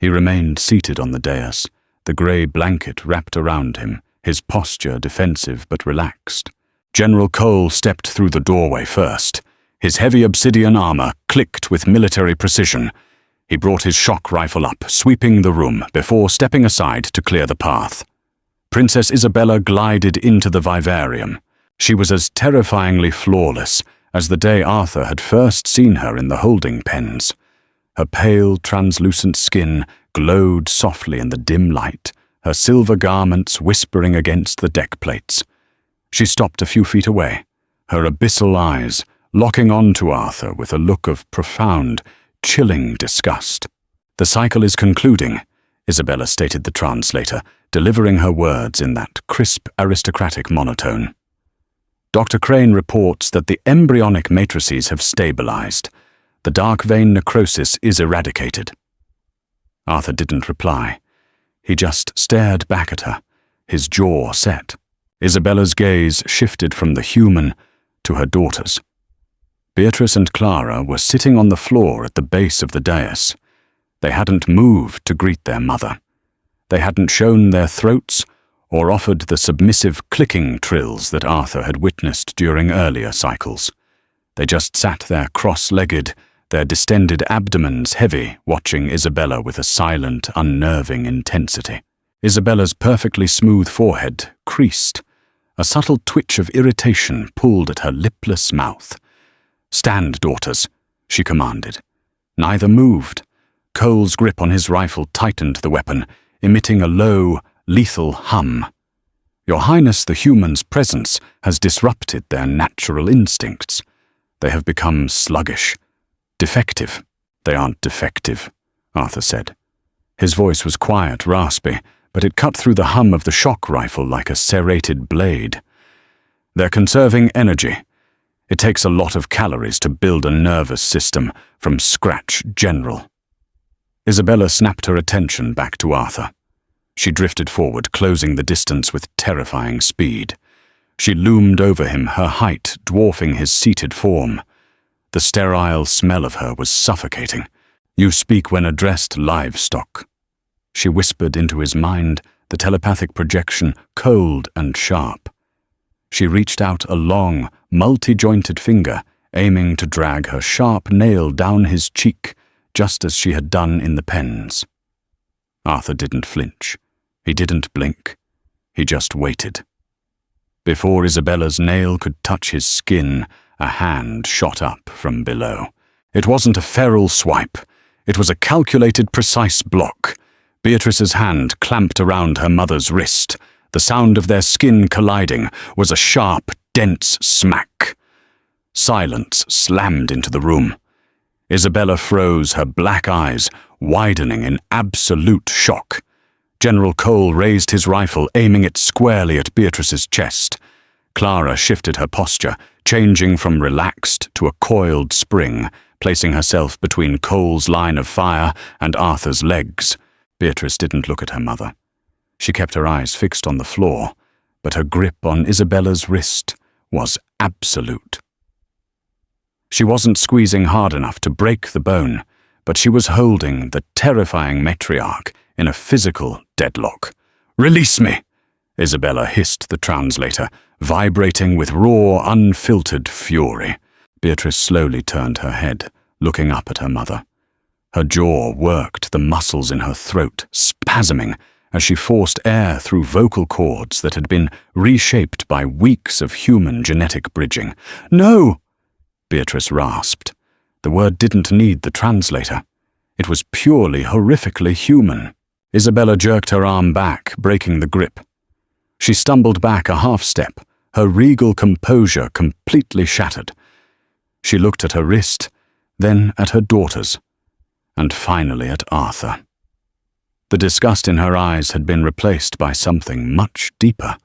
He remained seated on the dais, the grey blanket wrapped around him, his posture defensive but relaxed. General Cole stepped through the doorway first. His heavy obsidian armor clicked with military precision. He brought his shock rifle up, sweeping the room before stepping aside to clear the path. Princess Isabella glided into the vivarium. She was as terrifyingly flawless as the day Arthur had first seen her in the holding pens. Her pale, translucent skin glowed softly in the dim light, her silver garments whispering against the deck plates. She stopped a few feet away, her abyssal eyes locking on to Arthur with a look of profound, chilling disgust. "The cycle is concluding," Isabella stated, the translator, delivering her words in that crisp, aristocratic monotone. "Dr. Crane reports that the embryonic matrices have stabilized. The dark vein necrosis is eradicated." Arthur didn't reply. He just stared back at her, his jaw set. Isabella's gaze shifted from the human to her daughters. Beatrice and Clara were sitting on the floor at the base of the dais. They hadn't moved to greet their mother. They hadn't shown their throats or offered the submissive clicking trills that Arthur had witnessed during earlier cycles. They just sat there cross-legged, their distended abdomens heavy, watching Isabella with a silent, unnerving intensity. Isabella's perfectly smooth forehead creased. A subtle twitch of irritation pulled at her lipless mouth. "Stand, daughters," she commanded. Neither moved. Cole's grip on his rifle tightened the weapon, emitting a low, lethal hum. "Your Highness, the human's presence has disrupted their natural instincts. They have become sluggish. Defective." "They aren't defective," Arthur said. His voice was quiet, raspy, but it cut through the hum of the shock rifle like a serrated blade. "They're conserving energy. It takes a lot of calories to build a nervous system from scratch, General." Isabella snapped her attention back to Arthur. She drifted forward, closing the distance with terrifying speed. She loomed over him, her height dwarfing his seated form. The sterile smell of her was suffocating. "You speak when addressed, livestock." She whispered into his mind, the telepathic projection cold and sharp. She reached out a long, multi-jointed finger, aiming to drag her sharp nail down his cheek, just as she had done in the pens. Arthur didn't flinch. He didn't blink. He just waited. Before Isabella's nail could touch his skin, a hand shot up from below. It wasn't a feral swipe. It was a calculated, precise block. Beatrice's hand clamped around her mother's wrist. The sound of their skin colliding was a sharp, dense smack. Silence slammed into the room. Isabella froze, her black eyes widening in absolute shock. General Cole raised his rifle, aiming it squarely at Beatrice's chest. Clara shifted her posture, changing from relaxed to a coiled spring, placing herself between Cole's line of fire and Arthur's legs. Beatrice didn't look at her mother. She kept her eyes fixed on the floor, but her grip on Isabella's wrist was absolute. She wasn't squeezing hard enough to break the bone, but she was holding the terrifying matriarch in a physical deadlock. "Release me!" Isabella hissed the translator, vibrating with raw, unfiltered fury. Beatrice slowly turned her head, looking up at her mother. Her jaw worked, the muscles in her throat spasming as she forced air through vocal cords that had been reshaped by weeks of human genetic bridging. "No!" Beatrice rasped. The word didn't need the translator. It was purely horrifically human. Isabella jerked her arm back, breaking the grip. She stumbled back a half-step, her regal composure completely shattered. She looked at her wrist, then at her daughter's, and finally at Arthur. The disgust in her eyes had been replaced by something much deeper.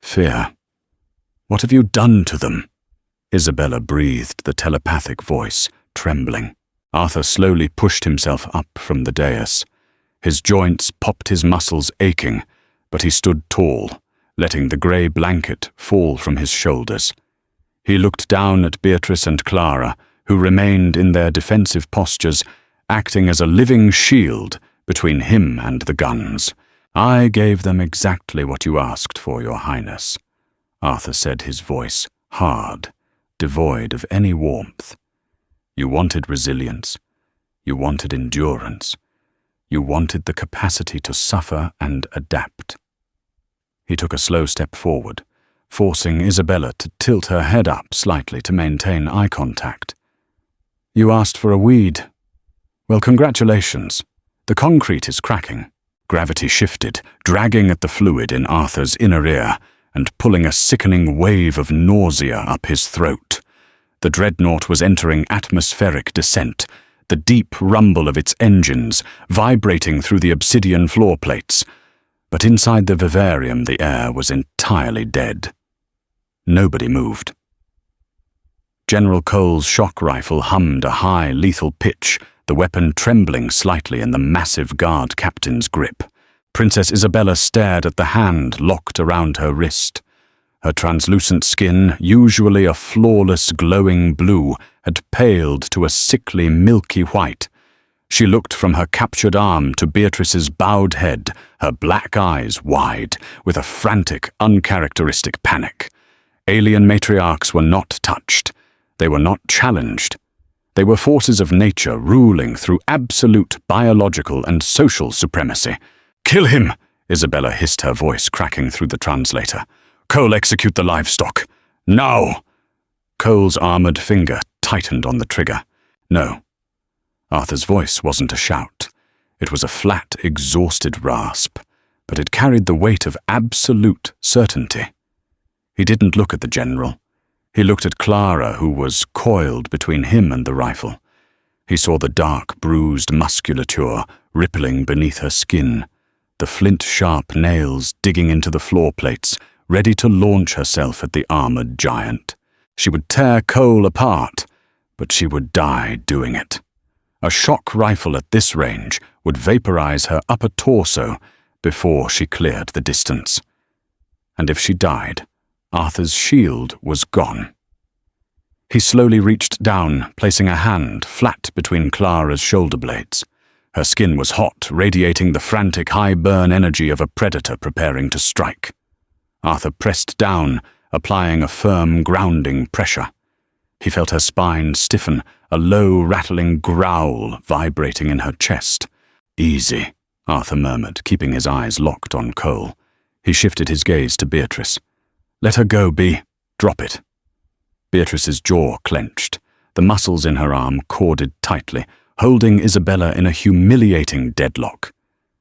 Fear. "What have you done to them?" Isabella breathed, the telepathic voice trembling. Arthur slowly pushed himself up from the dais. His joints popped, his muscles aching, but he stood tall, letting the grey blanket fall from his shoulders. He looked down at Beatrice and Clara, who remained in their defensive postures, acting as a living shield between him and the guns. "I gave them exactly what you asked for, Your Highness," Arthur said, his voice hard, devoid of any warmth. "You wanted resilience. You wanted endurance. You wanted the capacity to suffer and adapt." He took a slow step forward, forcing Isabella to tilt her head up slightly to maintain eye contact. "You asked for a weed. Well, congratulations. The concrete is cracking." Gravity shifted, dragging at the fluid in Arthur's inner ear and pulling a sickening wave of nausea up his throat. The dreadnought was entering atmospheric descent, the deep rumble of its engines vibrating through the obsidian floor plates. But inside the vivarium the air was entirely dead. Nobody moved. General Cole's shock rifle hummed a high, lethal pitch, the weapon trembling slightly in the massive guard captain's grip. Princess Isabella stared at the hand locked around her wrist. Her translucent skin, usually a flawless glowing blue, had paled to a sickly milky white. She looked from her captured arm to Beatrice's bowed head, her black eyes wide, with a frantic, uncharacteristic panic. Alien matriarchs were not touched. They were not challenged. They were forces of nature ruling through absolute biological and social supremacy. "Kill him!" Isabella hissed, her voice cracking through the translator. "Cole, execute the livestock. Now!" Cole's armored finger tightened on the trigger. "No." Arthur's voice wasn't a shout. It was a flat, exhausted rasp, but it carried the weight of absolute certainty. He didn't look at the general. He looked at Clara, who was coiled between him and the rifle. He saw the dark, bruised musculature rippling beneath her skin, the flint-sharp nails digging into the floor plates, ready to launch herself at the armored giant. She would tear Cole apart, but she would die doing it. A shock rifle at this range would vaporize her upper torso before she cleared the distance. And if she died, Arthur's shield was gone. He slowly reached down, placing a hand flat between Clara's shoulder blades. Her skin was hot, radiating the frantic high-burn energy of a predator preparing to strike. Arthur pressed down, applying a firm, grounding pressure. He felt her spine stiffen, a low, rattling growl vibrating in her chest. "Easy," Arthur murmured, keeping his eyes locked on Cole. He shifted his gaze to Beatrice. "Let her go, Bee. Drop it." Beatrice's jaw clenched. The muscles in her arm corded tightly, holding Isabella in a humiliating deadlock.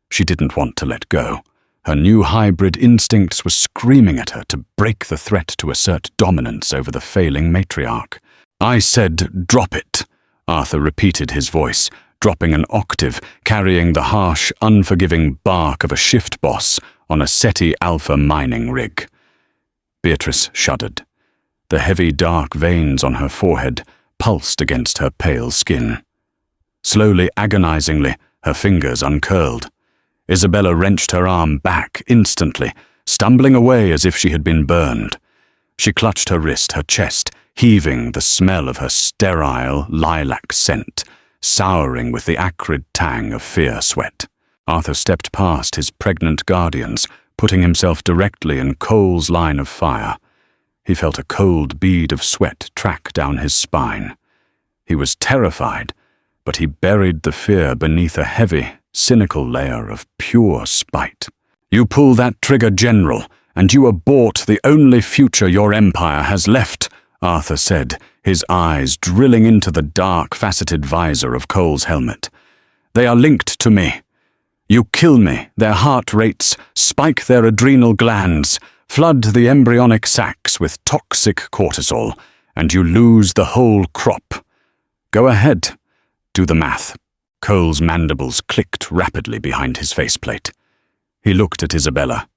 She didn't want to let go. Her new hybrid instincts were screaming at her to break the threat to assert dominance over the failing matriarch. "I said, drop it," Arthur repeated, his voice, dropping an octave, carrying the harsh, unforgiving bark of a shift boss on a SETI Alpha mining rig. Beatrice shuddered. The heavy, dark veins on her forehead pulsed against her pale skin. Slowly, agonizingly, her fingers uncurled. Isabella wrenched her arm back instantly, stumbling away as if she had been burned. She clutched her wrist, her chest, heaving, the smell of her sterile lilac scent, souring with the acrid tang of fear sweat. Arthur stepped past his pregnant guardians, putting himself directly in Cole's line of fire. He felt a cold bead of sweat track down his spine. He was terrified, but he buried the fear beneath a heavy, cynical layer of pure spite. "You pull that trigger, General, and you abort the only future your empire has left," Arthur said, his eyes drilling into the dark, faceted visor of Cole's helmet. "They are linked to me. You kill me, their heart rates, spike their adrenal glands, flood the embryonic sacs with toxic cortisol, and you lose the whole crop. Go ahead, do the math." Cole's mandibles clicked rapidly behind his faceplate. He looked at Isabella.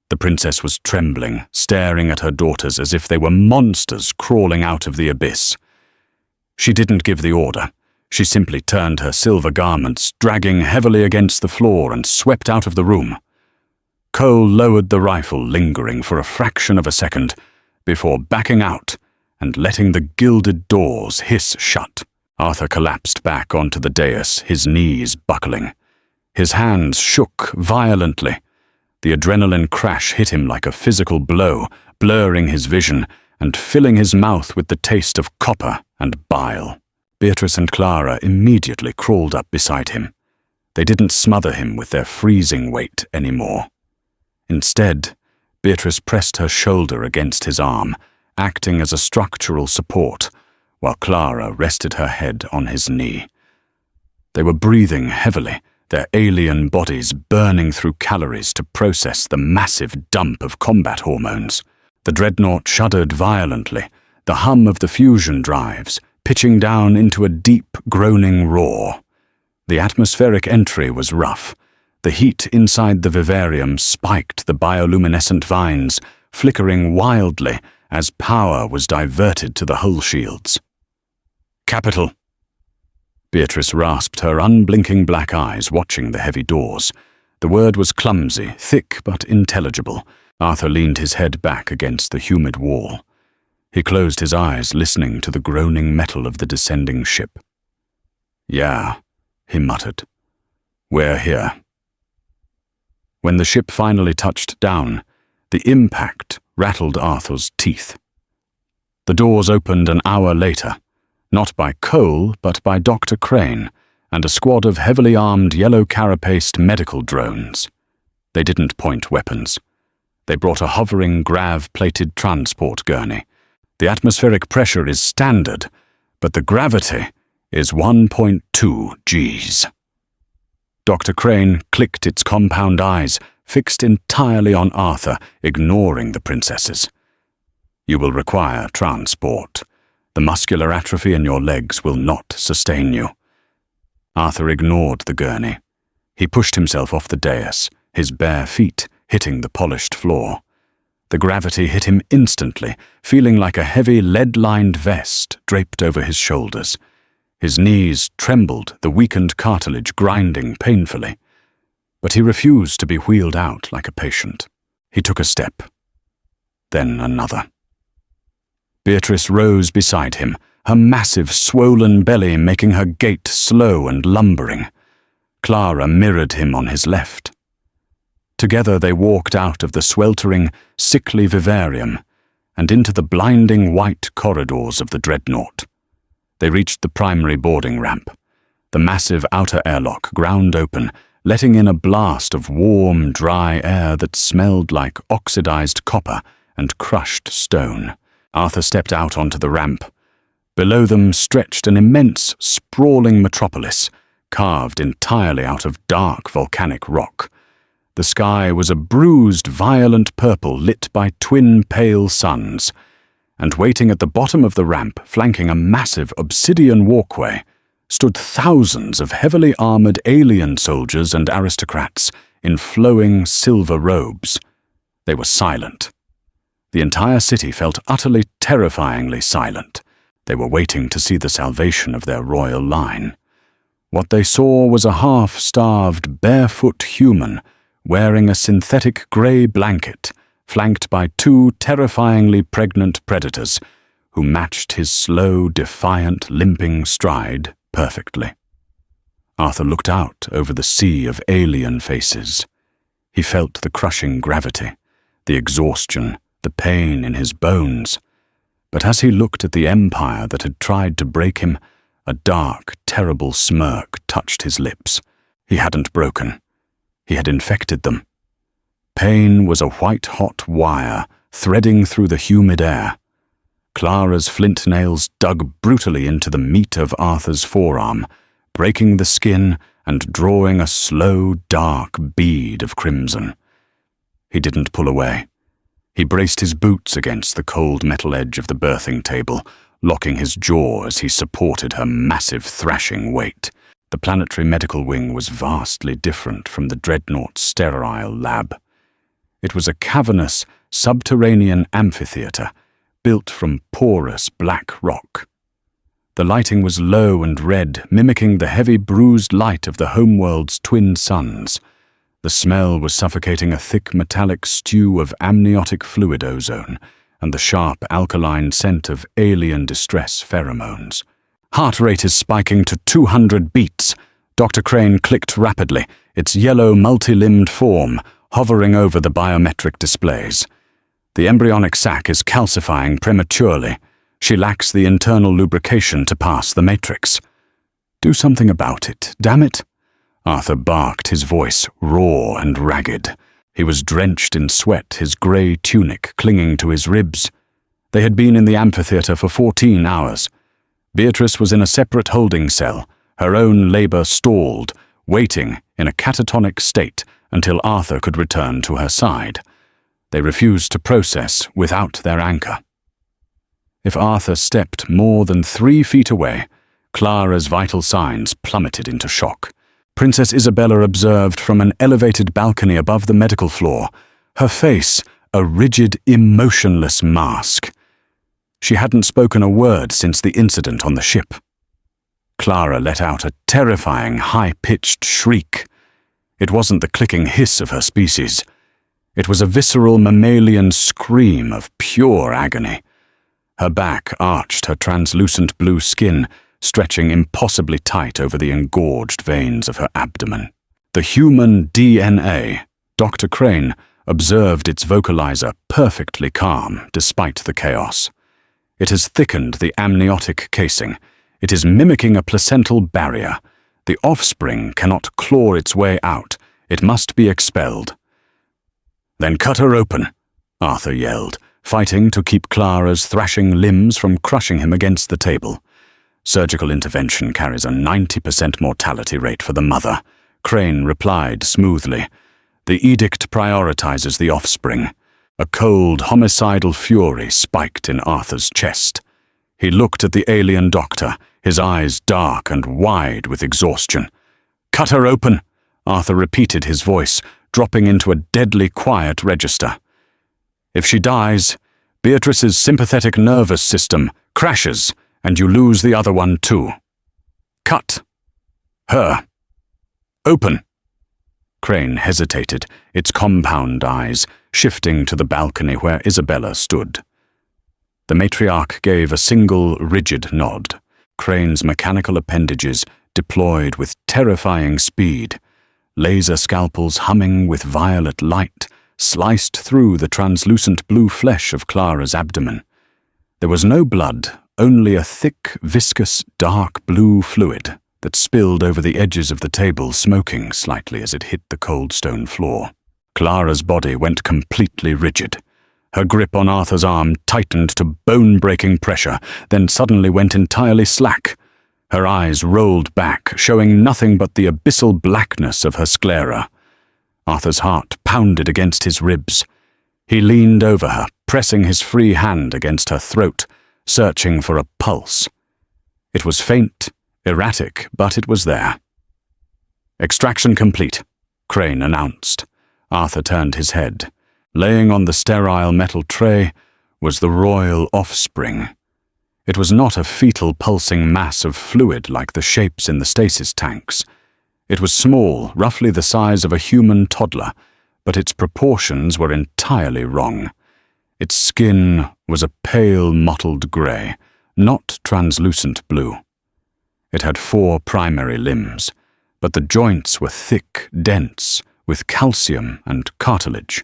The princess was trembling, staring at her daughters as if they were monsters crawling out of the abyss. She didn't give the order. She simply turned her silver garments, dragging heavily against the floor, and swept out of the room. Cole lowered the rifle, lingering for a fraction of a second, before backing out and letting the gilded doors hiss shut. Arthur collapsed back onto the dais, his knees buckling. His hands shook violently. The adrenaline crash hit him like a physical blow, blurring his vision and filling his mouth with the taste of copper and bile. Beatrice and Clara immediately crawled up beside him. They didn't smother him with their freezing weight anymore. Instead, Beatrice pressed her shoulder against his arm, acting as a structural support, while Clara rested her head on his knee. They were breathing heavily, their alien bodies burning through calories to process the massive dump of combat hormones. The dreadnought shuddered violently, the hum of the fusion drives pitching down into a deep, groaning roar. The atmospheric entry was rough. The heat inside the vivarium spiked the bioluminescent vines, flickering wildly as power was diverted to the hull shields. "Capital." Beatrice rasped her unblinking black eyes, watching the heavy doors. The word was clumsy, thick but intelligible. Arthur leaned his head back against the humid wall. He closed his eyes, listening to the groaning metal of the descending ship. "Yeah," he muttered. "We're here." When the ship finally touched down, the impact rattled Arthur's teeth. The doors opened an hour later, not by Cole, but by Dr. Crane and a squad of heavily armed yellow-carapaced medical drones. They didn't point weapons. They brought a hovering, grav-plated transport gurney. The atmospheric pressure is standard, but the gravity is 1.2 Gs. Dr. Crane clicked its compound eyes, fixed entirely on Arthur, ignoring the princesses. "You will require transport. The muscular atrophy in your legs will not sustain you." Arthur ignored the gurney. He pushed himself off the dais, his bare feet hitting the polished floor. The gravity hit him instantly, feeling like a heavy lead-lined vest draped over his shoulders. His knees trembled, the weakened cartilage grinding painfully. But he refused to be wheeled out like a patient. He took a step, then another. Beatrice rose beside him, her massive, swollen belly making her gait slow and lumbering. Clara mirrored him on his left. Together they walked out of the sweltering, sickly vivarium and into the blinding white corridors of the dreadnought. They reached the primary boarding ramp. The massive outer airlock ground open, letting in a blast of warm, dry air that smelled like oxidized copper and crushed stone. Arthur stepped out onto the ramp. Below them stretched an immense, sprawling metropolis, carved entirely out of dark volcanic rock. The sky was a bruised, violent purple lit by twin pale suns, and waiting at the bottom of the ramp, flanking a massive obsidian walkway, stood thousands of heavily armored alien soldiers and aristocrats in flowing silver robes. They were silent. The entire city felt utterly terrifyingly silent. They were waiting to see the salvation of their royal line. What they saw was a half-starved, barefoot human wearing a synthetic grey blanket, flanked by two terrifyingly pregnant predators who matched his slow, defiant, limping stride perfectly. Arthur looked out over the sea of alien faces. He felt the crushing gravity, the exhaustion, the pain in his bones. But as he looked at the empire that had tried to break him, a dark, terrible smirk touched his lips. He hadn't broken. He had infected them. Pain was a white-hot wire threading through the humid air. Clara's flint nails dug brutally into the meat of Arthur's forearm, breaking the skin and drawing a slow, dark bead of crimson. He didn't pull away. He braced his boots against the cold metal edge of the birthing table, locking his jaw as he supported her massive thrashing weight. The planetary medical wing was vastly different from the Dreadnought's sterile lab. It was a cavernous, subterranean amphitheater built from porous black rock. The lighting was low and red, mimicking the heavy bruised light of the homeworld's twin suns. The smell was suffocating a thick metallic stew of amniotic fluid ozone and the sharp alkaline scent of alien distress pheromones. Heart rate is spiking to 200 beats. Dr. Crane clicked rapidly, its yellow multi-limbed form hovering over the biometric displays. The embryonic sac is calcifying prematurely. She lacks the internal lubrication to pass the matrix. Do something about it, damn it. Arthur barked, his voice raw and ragged. He was drenched in sweat, his grey tunic clinging to his ribs. They had been in the amphitheater for 14 hours. Beatrice was in a separate holding cell, her own labour stalled, waiting in a catatonic state until Arthur could return to her side. They refused to process without their anchor. If Arthur stepped more than 3 feet away, Clara's vital signs plummeted into shock. Princess Isabella observed from an elevated balcony above the medical floor, her face a rigid, emotionless mask. She hadn't spoken a word since the incident on the ship. Clara let out a terrifying, high-pitched shriek. It wasn't the clicking hiss of her species. It was a visceral mammalian scream of pure agony. Her back arched, her translucent blue skin stretching impossibly tight over the engorged veins of her abdomen. The human DNA, Dr. Crane, observed its vocalizer perfectly calm despite the chaos. It has thickened the amniotic casing. It is mimicking a placental barrier. The offspring cannot claw its way out. It must be expelled. Then cut her open, Arthur yelled, fighting to keep Clara's thrashing limbs from crushing him against the table. Surgical intervention carries a 90% mortality rate for the mother, Crane replied smoothly. The edict prioritizes the offspring. A cold, homicidal fury spiked in Arthur's chest. He looked at the alien doctor, his eyes dark and wide with exhaustion. Cut her open, Arthur repeated, his voice dropping into a deadly quiet register. If she dies, Beatrice's sympathetic nervous system crashes, and you lose the other one too. Cut. Her. Open. Crane hesitated, its compound eyes shifting to the balcony where Isabella stood. The matriarch gave a single rigid nod. Crane's mechanical appendages deployed with terrifying speed. Laser scalpels humming with violet light sliced through the translucent blue flesh of Clara's abdomen. There was no blood, only a thick, viscous, dark blue fluid that spilled over the edges of the table, smoking slightly as it hit the cold stone floor. Clara's body went completely rigid. Her grip on Arthur's arm tightened to bone-breaking pressure, then suddenly went entirely slack. Her eyes rolled back, showing nothing but the abyssal blackness of her sclera. Arthur's heart pounded against his ribs. He leaned over her, pressing his free hand against her throat, searching for a pulse. It was faint, erratic, but it was there. Extraction complete, Crane announced. Arthur turned his head. Laying on the sterile metal tray was the royal offspring. It was not a fetal pulsing mass of fluid like the shapes in the stasis tanks. It was small, roughly the size of a human toddler, but its proportions were entirely wrong. Its skin was a pale mottled grey, not translucent blue. It had 4 primary limbs, but the joints were thick, dense, with calcium and cartilage.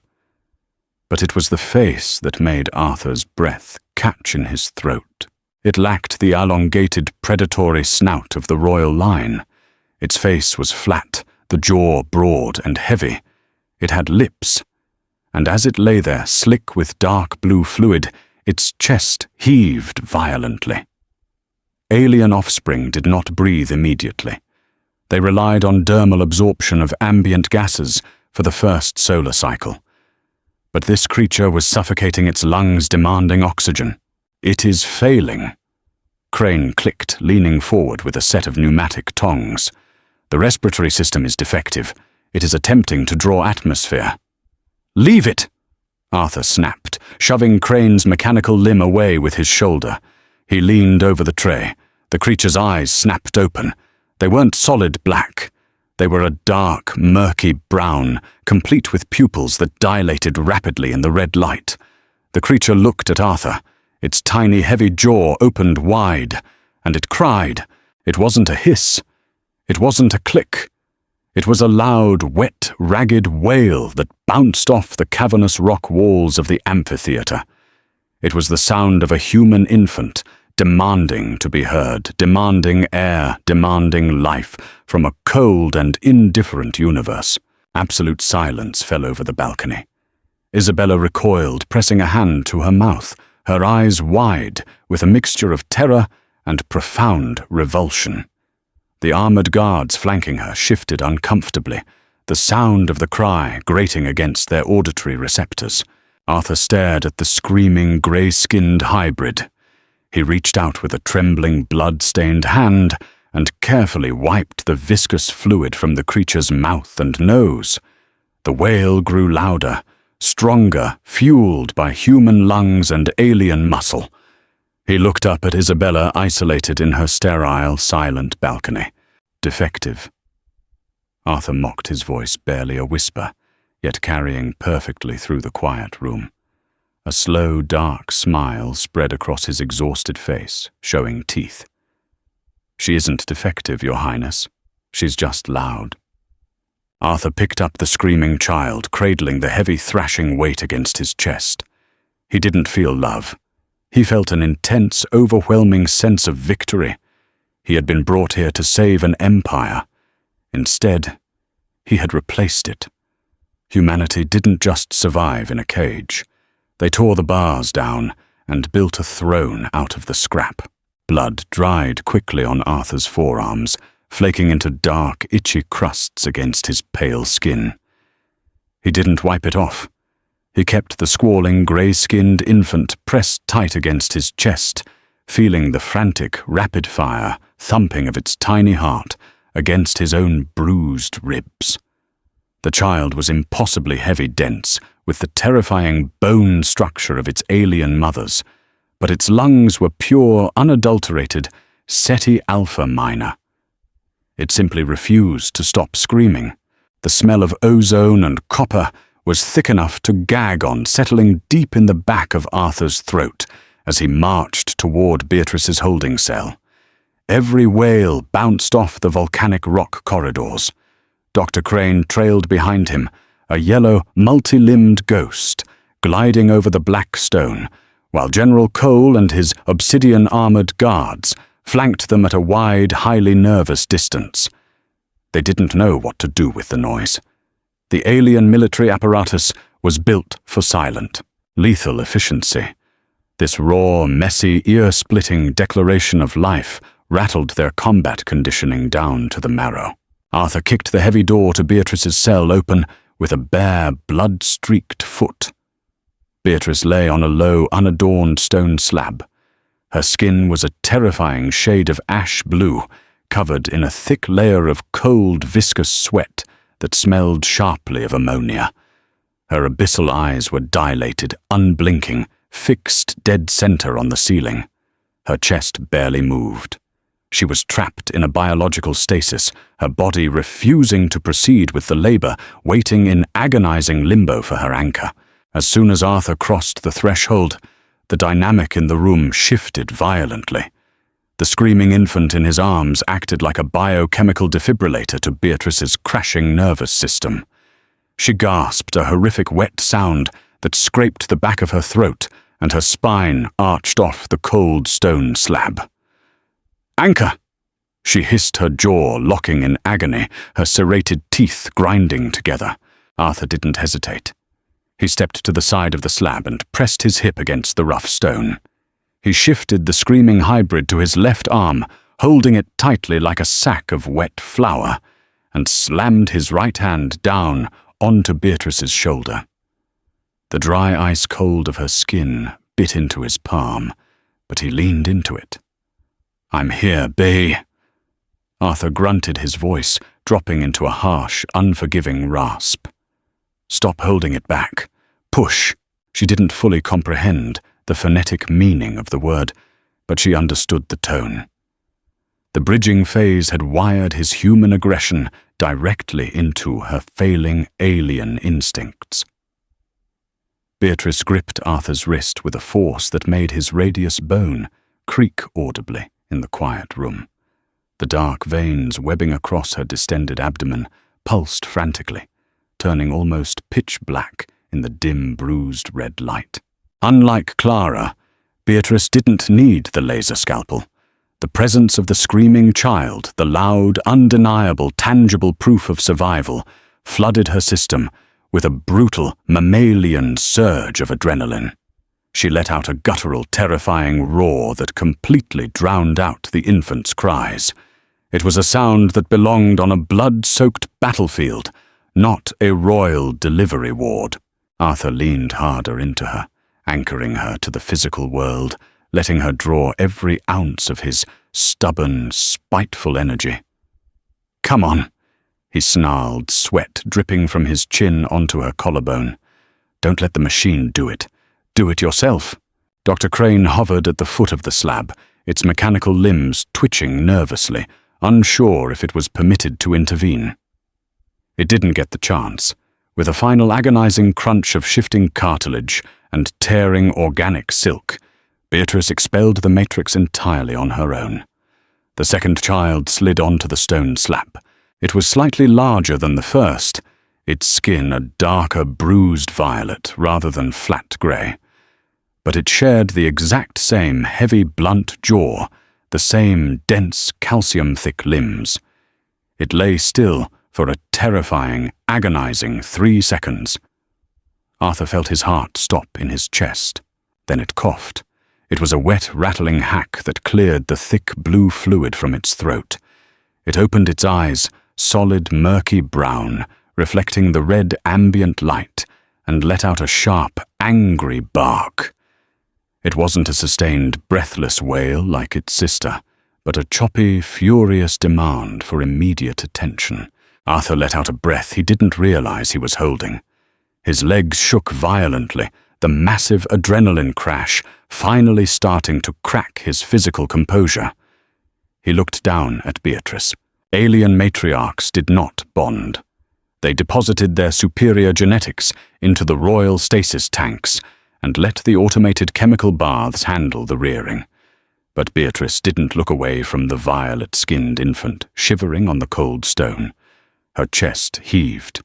But it was the face that made Arthur's breath catch in his throat. It lacked the elongated predatory snout of the royal line. Its face was flat, the jaw broad and heavy. It had lips, and as it lay there, slick with dark blue fluid, its chest heaved violently. Alien offspring did not breathe immediately. They relied on dermal absorption of ambient gases for the first solar cycle. But this creature was suffocating its lungs, demanding oxygen. "It is failing." Crane clicked, leaning forward with a set of pneumatic tongs. "The respiratory system is defective. It is attempting to draw atmosphere." "Leave it!" Arthur snapped, shoving Crane's mechanical limb away with his shoulder. He leaned over the tray. The creature's eyes snapped open. They weren't solid black. They were a dark, murky brown, complete with pupils that dilated rapidly in the red light. The creature looked at Arthur. Its tiny, heavy jaw opened wide, and it cried. It wasn't a hiss. It wasn't a click. It was a loud, wet, ragged wail that bounced off the cavernous rock walls of the amphitheater. It was the sound of a human infant, demanding to be heard, demanding air, demanding life from a cold and indifferent universe. Absolute silence fell over the balcony. Isabella recoiled, pressing a hand to her mouth, her eyes wide with a mixture of terror and profound revulsion. The armored guards flanking her shifted uncomfortably, the sound of the cry grating against their auditory receptors. Arthur stared at the screaming, grey-skinned hybrid. He reached out with a trembling, blood-stained hand and carefully wiped the viscous fluid from the creature's mouth and nose. The wail grew louder, stronger, fueled by human lungs and alien muscle. He looked up at Isabella, isolated in her sterile, silent balcony. Defective. Arthur mocked his voice, barely a whisper, yet carrying perfectly through the quiet room. A slow, dark smile spread across his exhausted face, showing teeth. "She isn't defective, Your Highness. She's just loud." Arthur picked up the screaming child, cradling the heavy, thrashing weight against his chest. He didn't feel love. He felt an intense, overwhelming sense of victory. He had been brought here to save an empire. Instead, he had replaced it. Humanity didn't just survive in a cage. They tore the bars down and built a throne out of the scrap. Blood dried quickly on Arthur's forearms, flaking into dark, itchy crusts against his pale skin. He didn't wipe it off. He kept the squalling, grey-skinned infant pressed tight against his chest, feeling the frantic, rapid-fire thumping of its tiny heart against his own bruised ribs. The child was impossibly heavy dense, with the terrifying bone structure of its alien mothers, but its lungs were pure, unadulterated Ceti Alpha minor. It simply refused to stop screaming. The smell of ozone and copper was thick enough to gag on, settling deep in the back of Arthur's throat as he marched toward Beatrice's holding cell. Every wail bounced off the volcanic rock corridors. Dr. Crane trailed behind him, a yellow, multi-limbed ghost, gliding over the black stone, while General Cole and his obsidian-armored guards flanked them at a wide, highly nervous distance. They didn't know what to do with the noise. The alien military apparatus was built for silent, lethal efficiency. This raw, messy, ear-splitting declaration of life rattled their combat conditioning down to the marrow. Arthur kicked the heavy door to Beatrice's cell open with a bare, blood-streaked foot. Beatrice lay on a low, unadorned stone slab. Her skin was a terrifying shade of ash blue, covered in a thick layer of cold, viscous sweat that smelled sharply of ammonia. Her abyssal eyes were dilated, unblinking, fixed dead center on the ceiling. Her chest barely moved. She was trapped in a biological stasis, her body refusing to proceed with the labor, waiting in agonizing limbo for her anchor. As soon as Arthur crossed the threshold, the dynamic in the room shifted violently. The screaming infant in his arms acted like a biochemical defibrillator to Beatrice's crashing nervous system. She gasped a horrific wet sound that scraped the back of her throat, and her spine arched off the cold stone slab. "Anchor!" She hissed, her jaw locking in agony, her serrated teeth grinding together. Arthur didn't hesitate. He stepped to the side of the slab and pressed his hip against the rough stone. He shifted the screaming hybrid to his left arm, holding it tightly like a sack of wet flour, and slammed his right hand down onto Beatrice's shoulder. The dry ice cold of her skin bit into his palm, but he leaned into it. "I'm here, Bea." Arthur grunted, his voice dropping into a harsh, unforgiving rasp. "Stop holding it back. Push." She didn't fully comprehend the phonetic meaning of the word, but she understood the tone. The bridging phase had wired his human aggression directly into her failing alien instincts. Beatrice gripped Arthur's wrist with a force that made his radius bone creak audibly in the quiet room. The dark veins webbing across her distended abdomen pulsed frantically, turning almost pitch black in the dim, bruised red light. Unlike Clara, Beatrice didn't need the laser scalpel. The presence of the screaming child, the loud, undeniable, tangible proof of survival, flooded her system with a brutal, mammalian surge of adrenaline. She let out a guttural, terrifying roar that completely drowned out the infant's cries. It was a sound that belonged on a blood-soaked battlefield, not a royal delivery ward. Arthur leaned harder into her, anchoring her to the physical world, letting her draw every ounce of his stubborn, spiteful energy. "Come on," he snarled, sweat dripping from his chin onto her collarbone. "Don't let the machine do it. Do it yourself." Dr. Crane hovered at the foot of the slab, its mechanical limbs twitching nervously, unsure if it was permitted to intervene. It didn't get the chance. With a final agonizing crunch of shifting cartilage and tearing organic silk, Beatrice expelled the matrix entirely on her own. The second child slid onto the stone slab. It was slightly larger than the first, its skin a darker, bruised violet rather than flat grey. But it shared the exact same heavy, blunt jaw, the same dense, calcium-thick limbs. It lay still for a terrifying, agonizing 3 seconds. Arthur felt his heart stop in his chest. Then it coughed. It was a wet, rattling hack that cleared the thick blue fluid from its throat. It opened its eyes, solid, murky brown, reflecting the red ambient light, and let out a sharp, angry bark. It wasn't a sustained, breathless wail like its sister, but a choppy, furious demand for immediate attention. Arthur let out a breath he didn't realize he was holding. His legs shook violently, the massive adrenaline crash finally starting to crack his physical composure. He looked down at Beatrice. Alien matriarchs did not bond. They deposited their superior genetics into the royal stasis tanks and let the automated chemical baths handle the rearing. But Beatrice didn't look away from the violet-skinned infant shivering on the cold stone. Her chest heaved.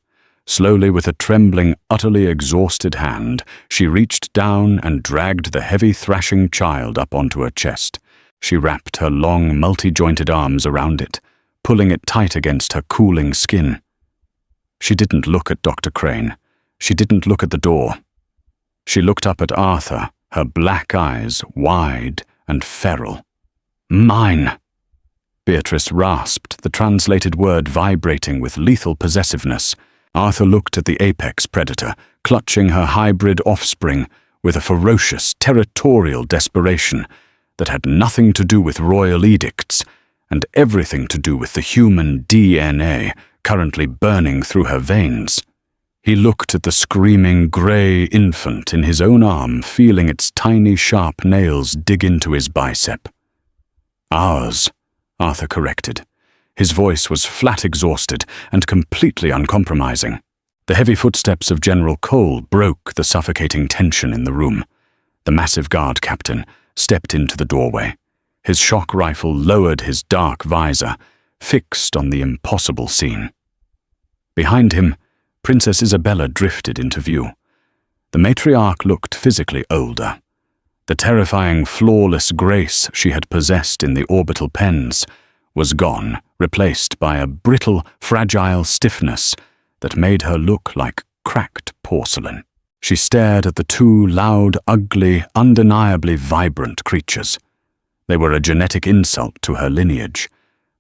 Slowly, with a trembling, utterly exhausted hand, she reached down and dragged the heavy, thrashing child up onto her chest. She wrapped her long, multi-jointed arms around it, pulling it tight against her cooling skin. She didn't look at Dr. Crane. She didn't look at the door. She looked up at Arthur, her black eyes wide and feral. "Mine!" Beatrice rasped, the translated word vibrating with lethal possessiveness. Arthur looked at the apex predator, clutching her hybrid offspring with a ferocious, territorial desperation that had nothing to do with royal edicts and everything to do with the human DNA currently burning through her veins. He looked at the screaming grey infant in his own arm, feeling its tiny sharp nails dig into his bicep. Ours, Arthur corrected. His voice was flat exhausted and completely uncompromising. The heavy footsteps of General Cole broke the suffocating tension in the room. The massive guard captain stepped into the doorway. His shock rifle lowered his dark visor, fixed on the impossible scene. Behind him, Princess Isabella drifted into view. The matriarch looked physically older. The terrifying, flawless grace she had possessed in the orbital pens was gone, replaced by a brittle, fragile stiffness that made her look like cracked porcelain. She stared at the two loud, ugly, undeniably vibrant creatures. They were a genetic insult to her lineage.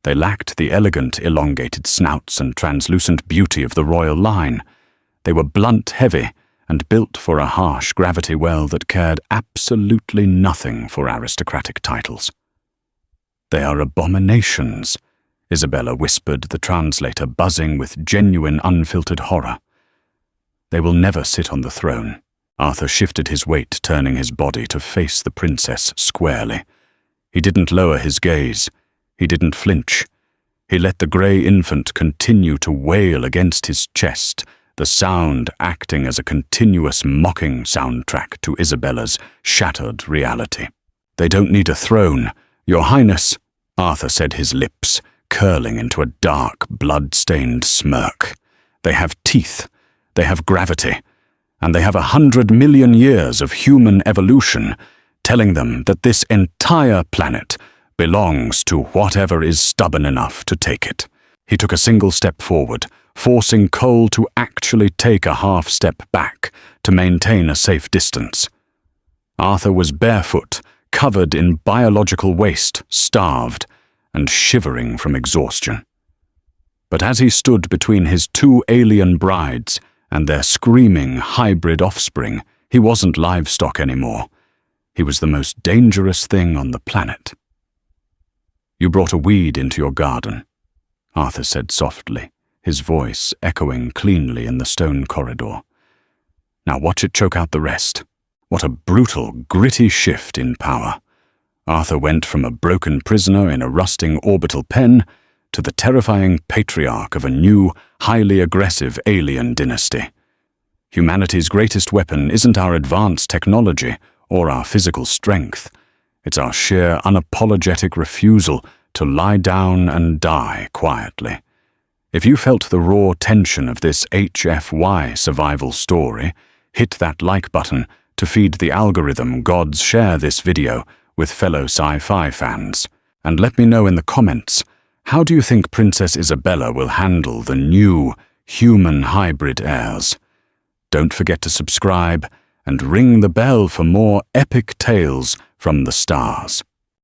They lacked the elegant, elongated snouts and translucent beauty of the royal line. They were blunt, heavy, and built for a harsh gravity well that cared absolutely nothing for aristocratic titles. "They are abominations," Isabella whispered, the translator buzzing with genuine, unfiltered horror. "They will never sit on the throne." Arthur shifted his weight, turning his body to face the princess squarely. He didn't lower his gaze. He didn't flinch. He let the grey infant continue to wail against his chest, the sound acting as a continuous mocking soundtrack to Isabella's shattered reality. "They don't need a throne, Your Highness," Arthur said, his lips curling into a dark, blood-stained smirk. "They have teeth, they have gravity, and they have 100 million years of human evolution, telling them that this entire planet belongs to whatever is stubborn enough to take it." He took a single step forward, forcing Cole to actually take a half step back to maintain a safe distance. Arthur was barefoot, covered in biological waste, starved, and shivering from exhaustion. But as he stood between his two alien brides and their screaming hybrid offspring, he wasn't livestock anymore. He was the most dangerous thing on the planet. "You brought a weed into your garden," Arthur said softly, his voice echoing cleanly in the stone corridor. "Now watch it choke out the rest." What a brutal, gritty shift in power. Arthur went from a broken prisoner in a rusting orbital pen to the terrifying patriarch of a new, highly aggressive alien dynasty. Humanity's greatest weapon isn't our advanced technology or our physical strength. It's our sheer, unapologetic refusal to lie down and die quietly. If you felt the raw tension of this HFY survival story, hit that like button to feed the algorithm gods share this video with fellow sci-fi fans. And let me know in the comments, how do you think Princess Isabella will handle the new human hybrid heirs? Don't forget to subscribe and ring the bell for more epic tales from the stars.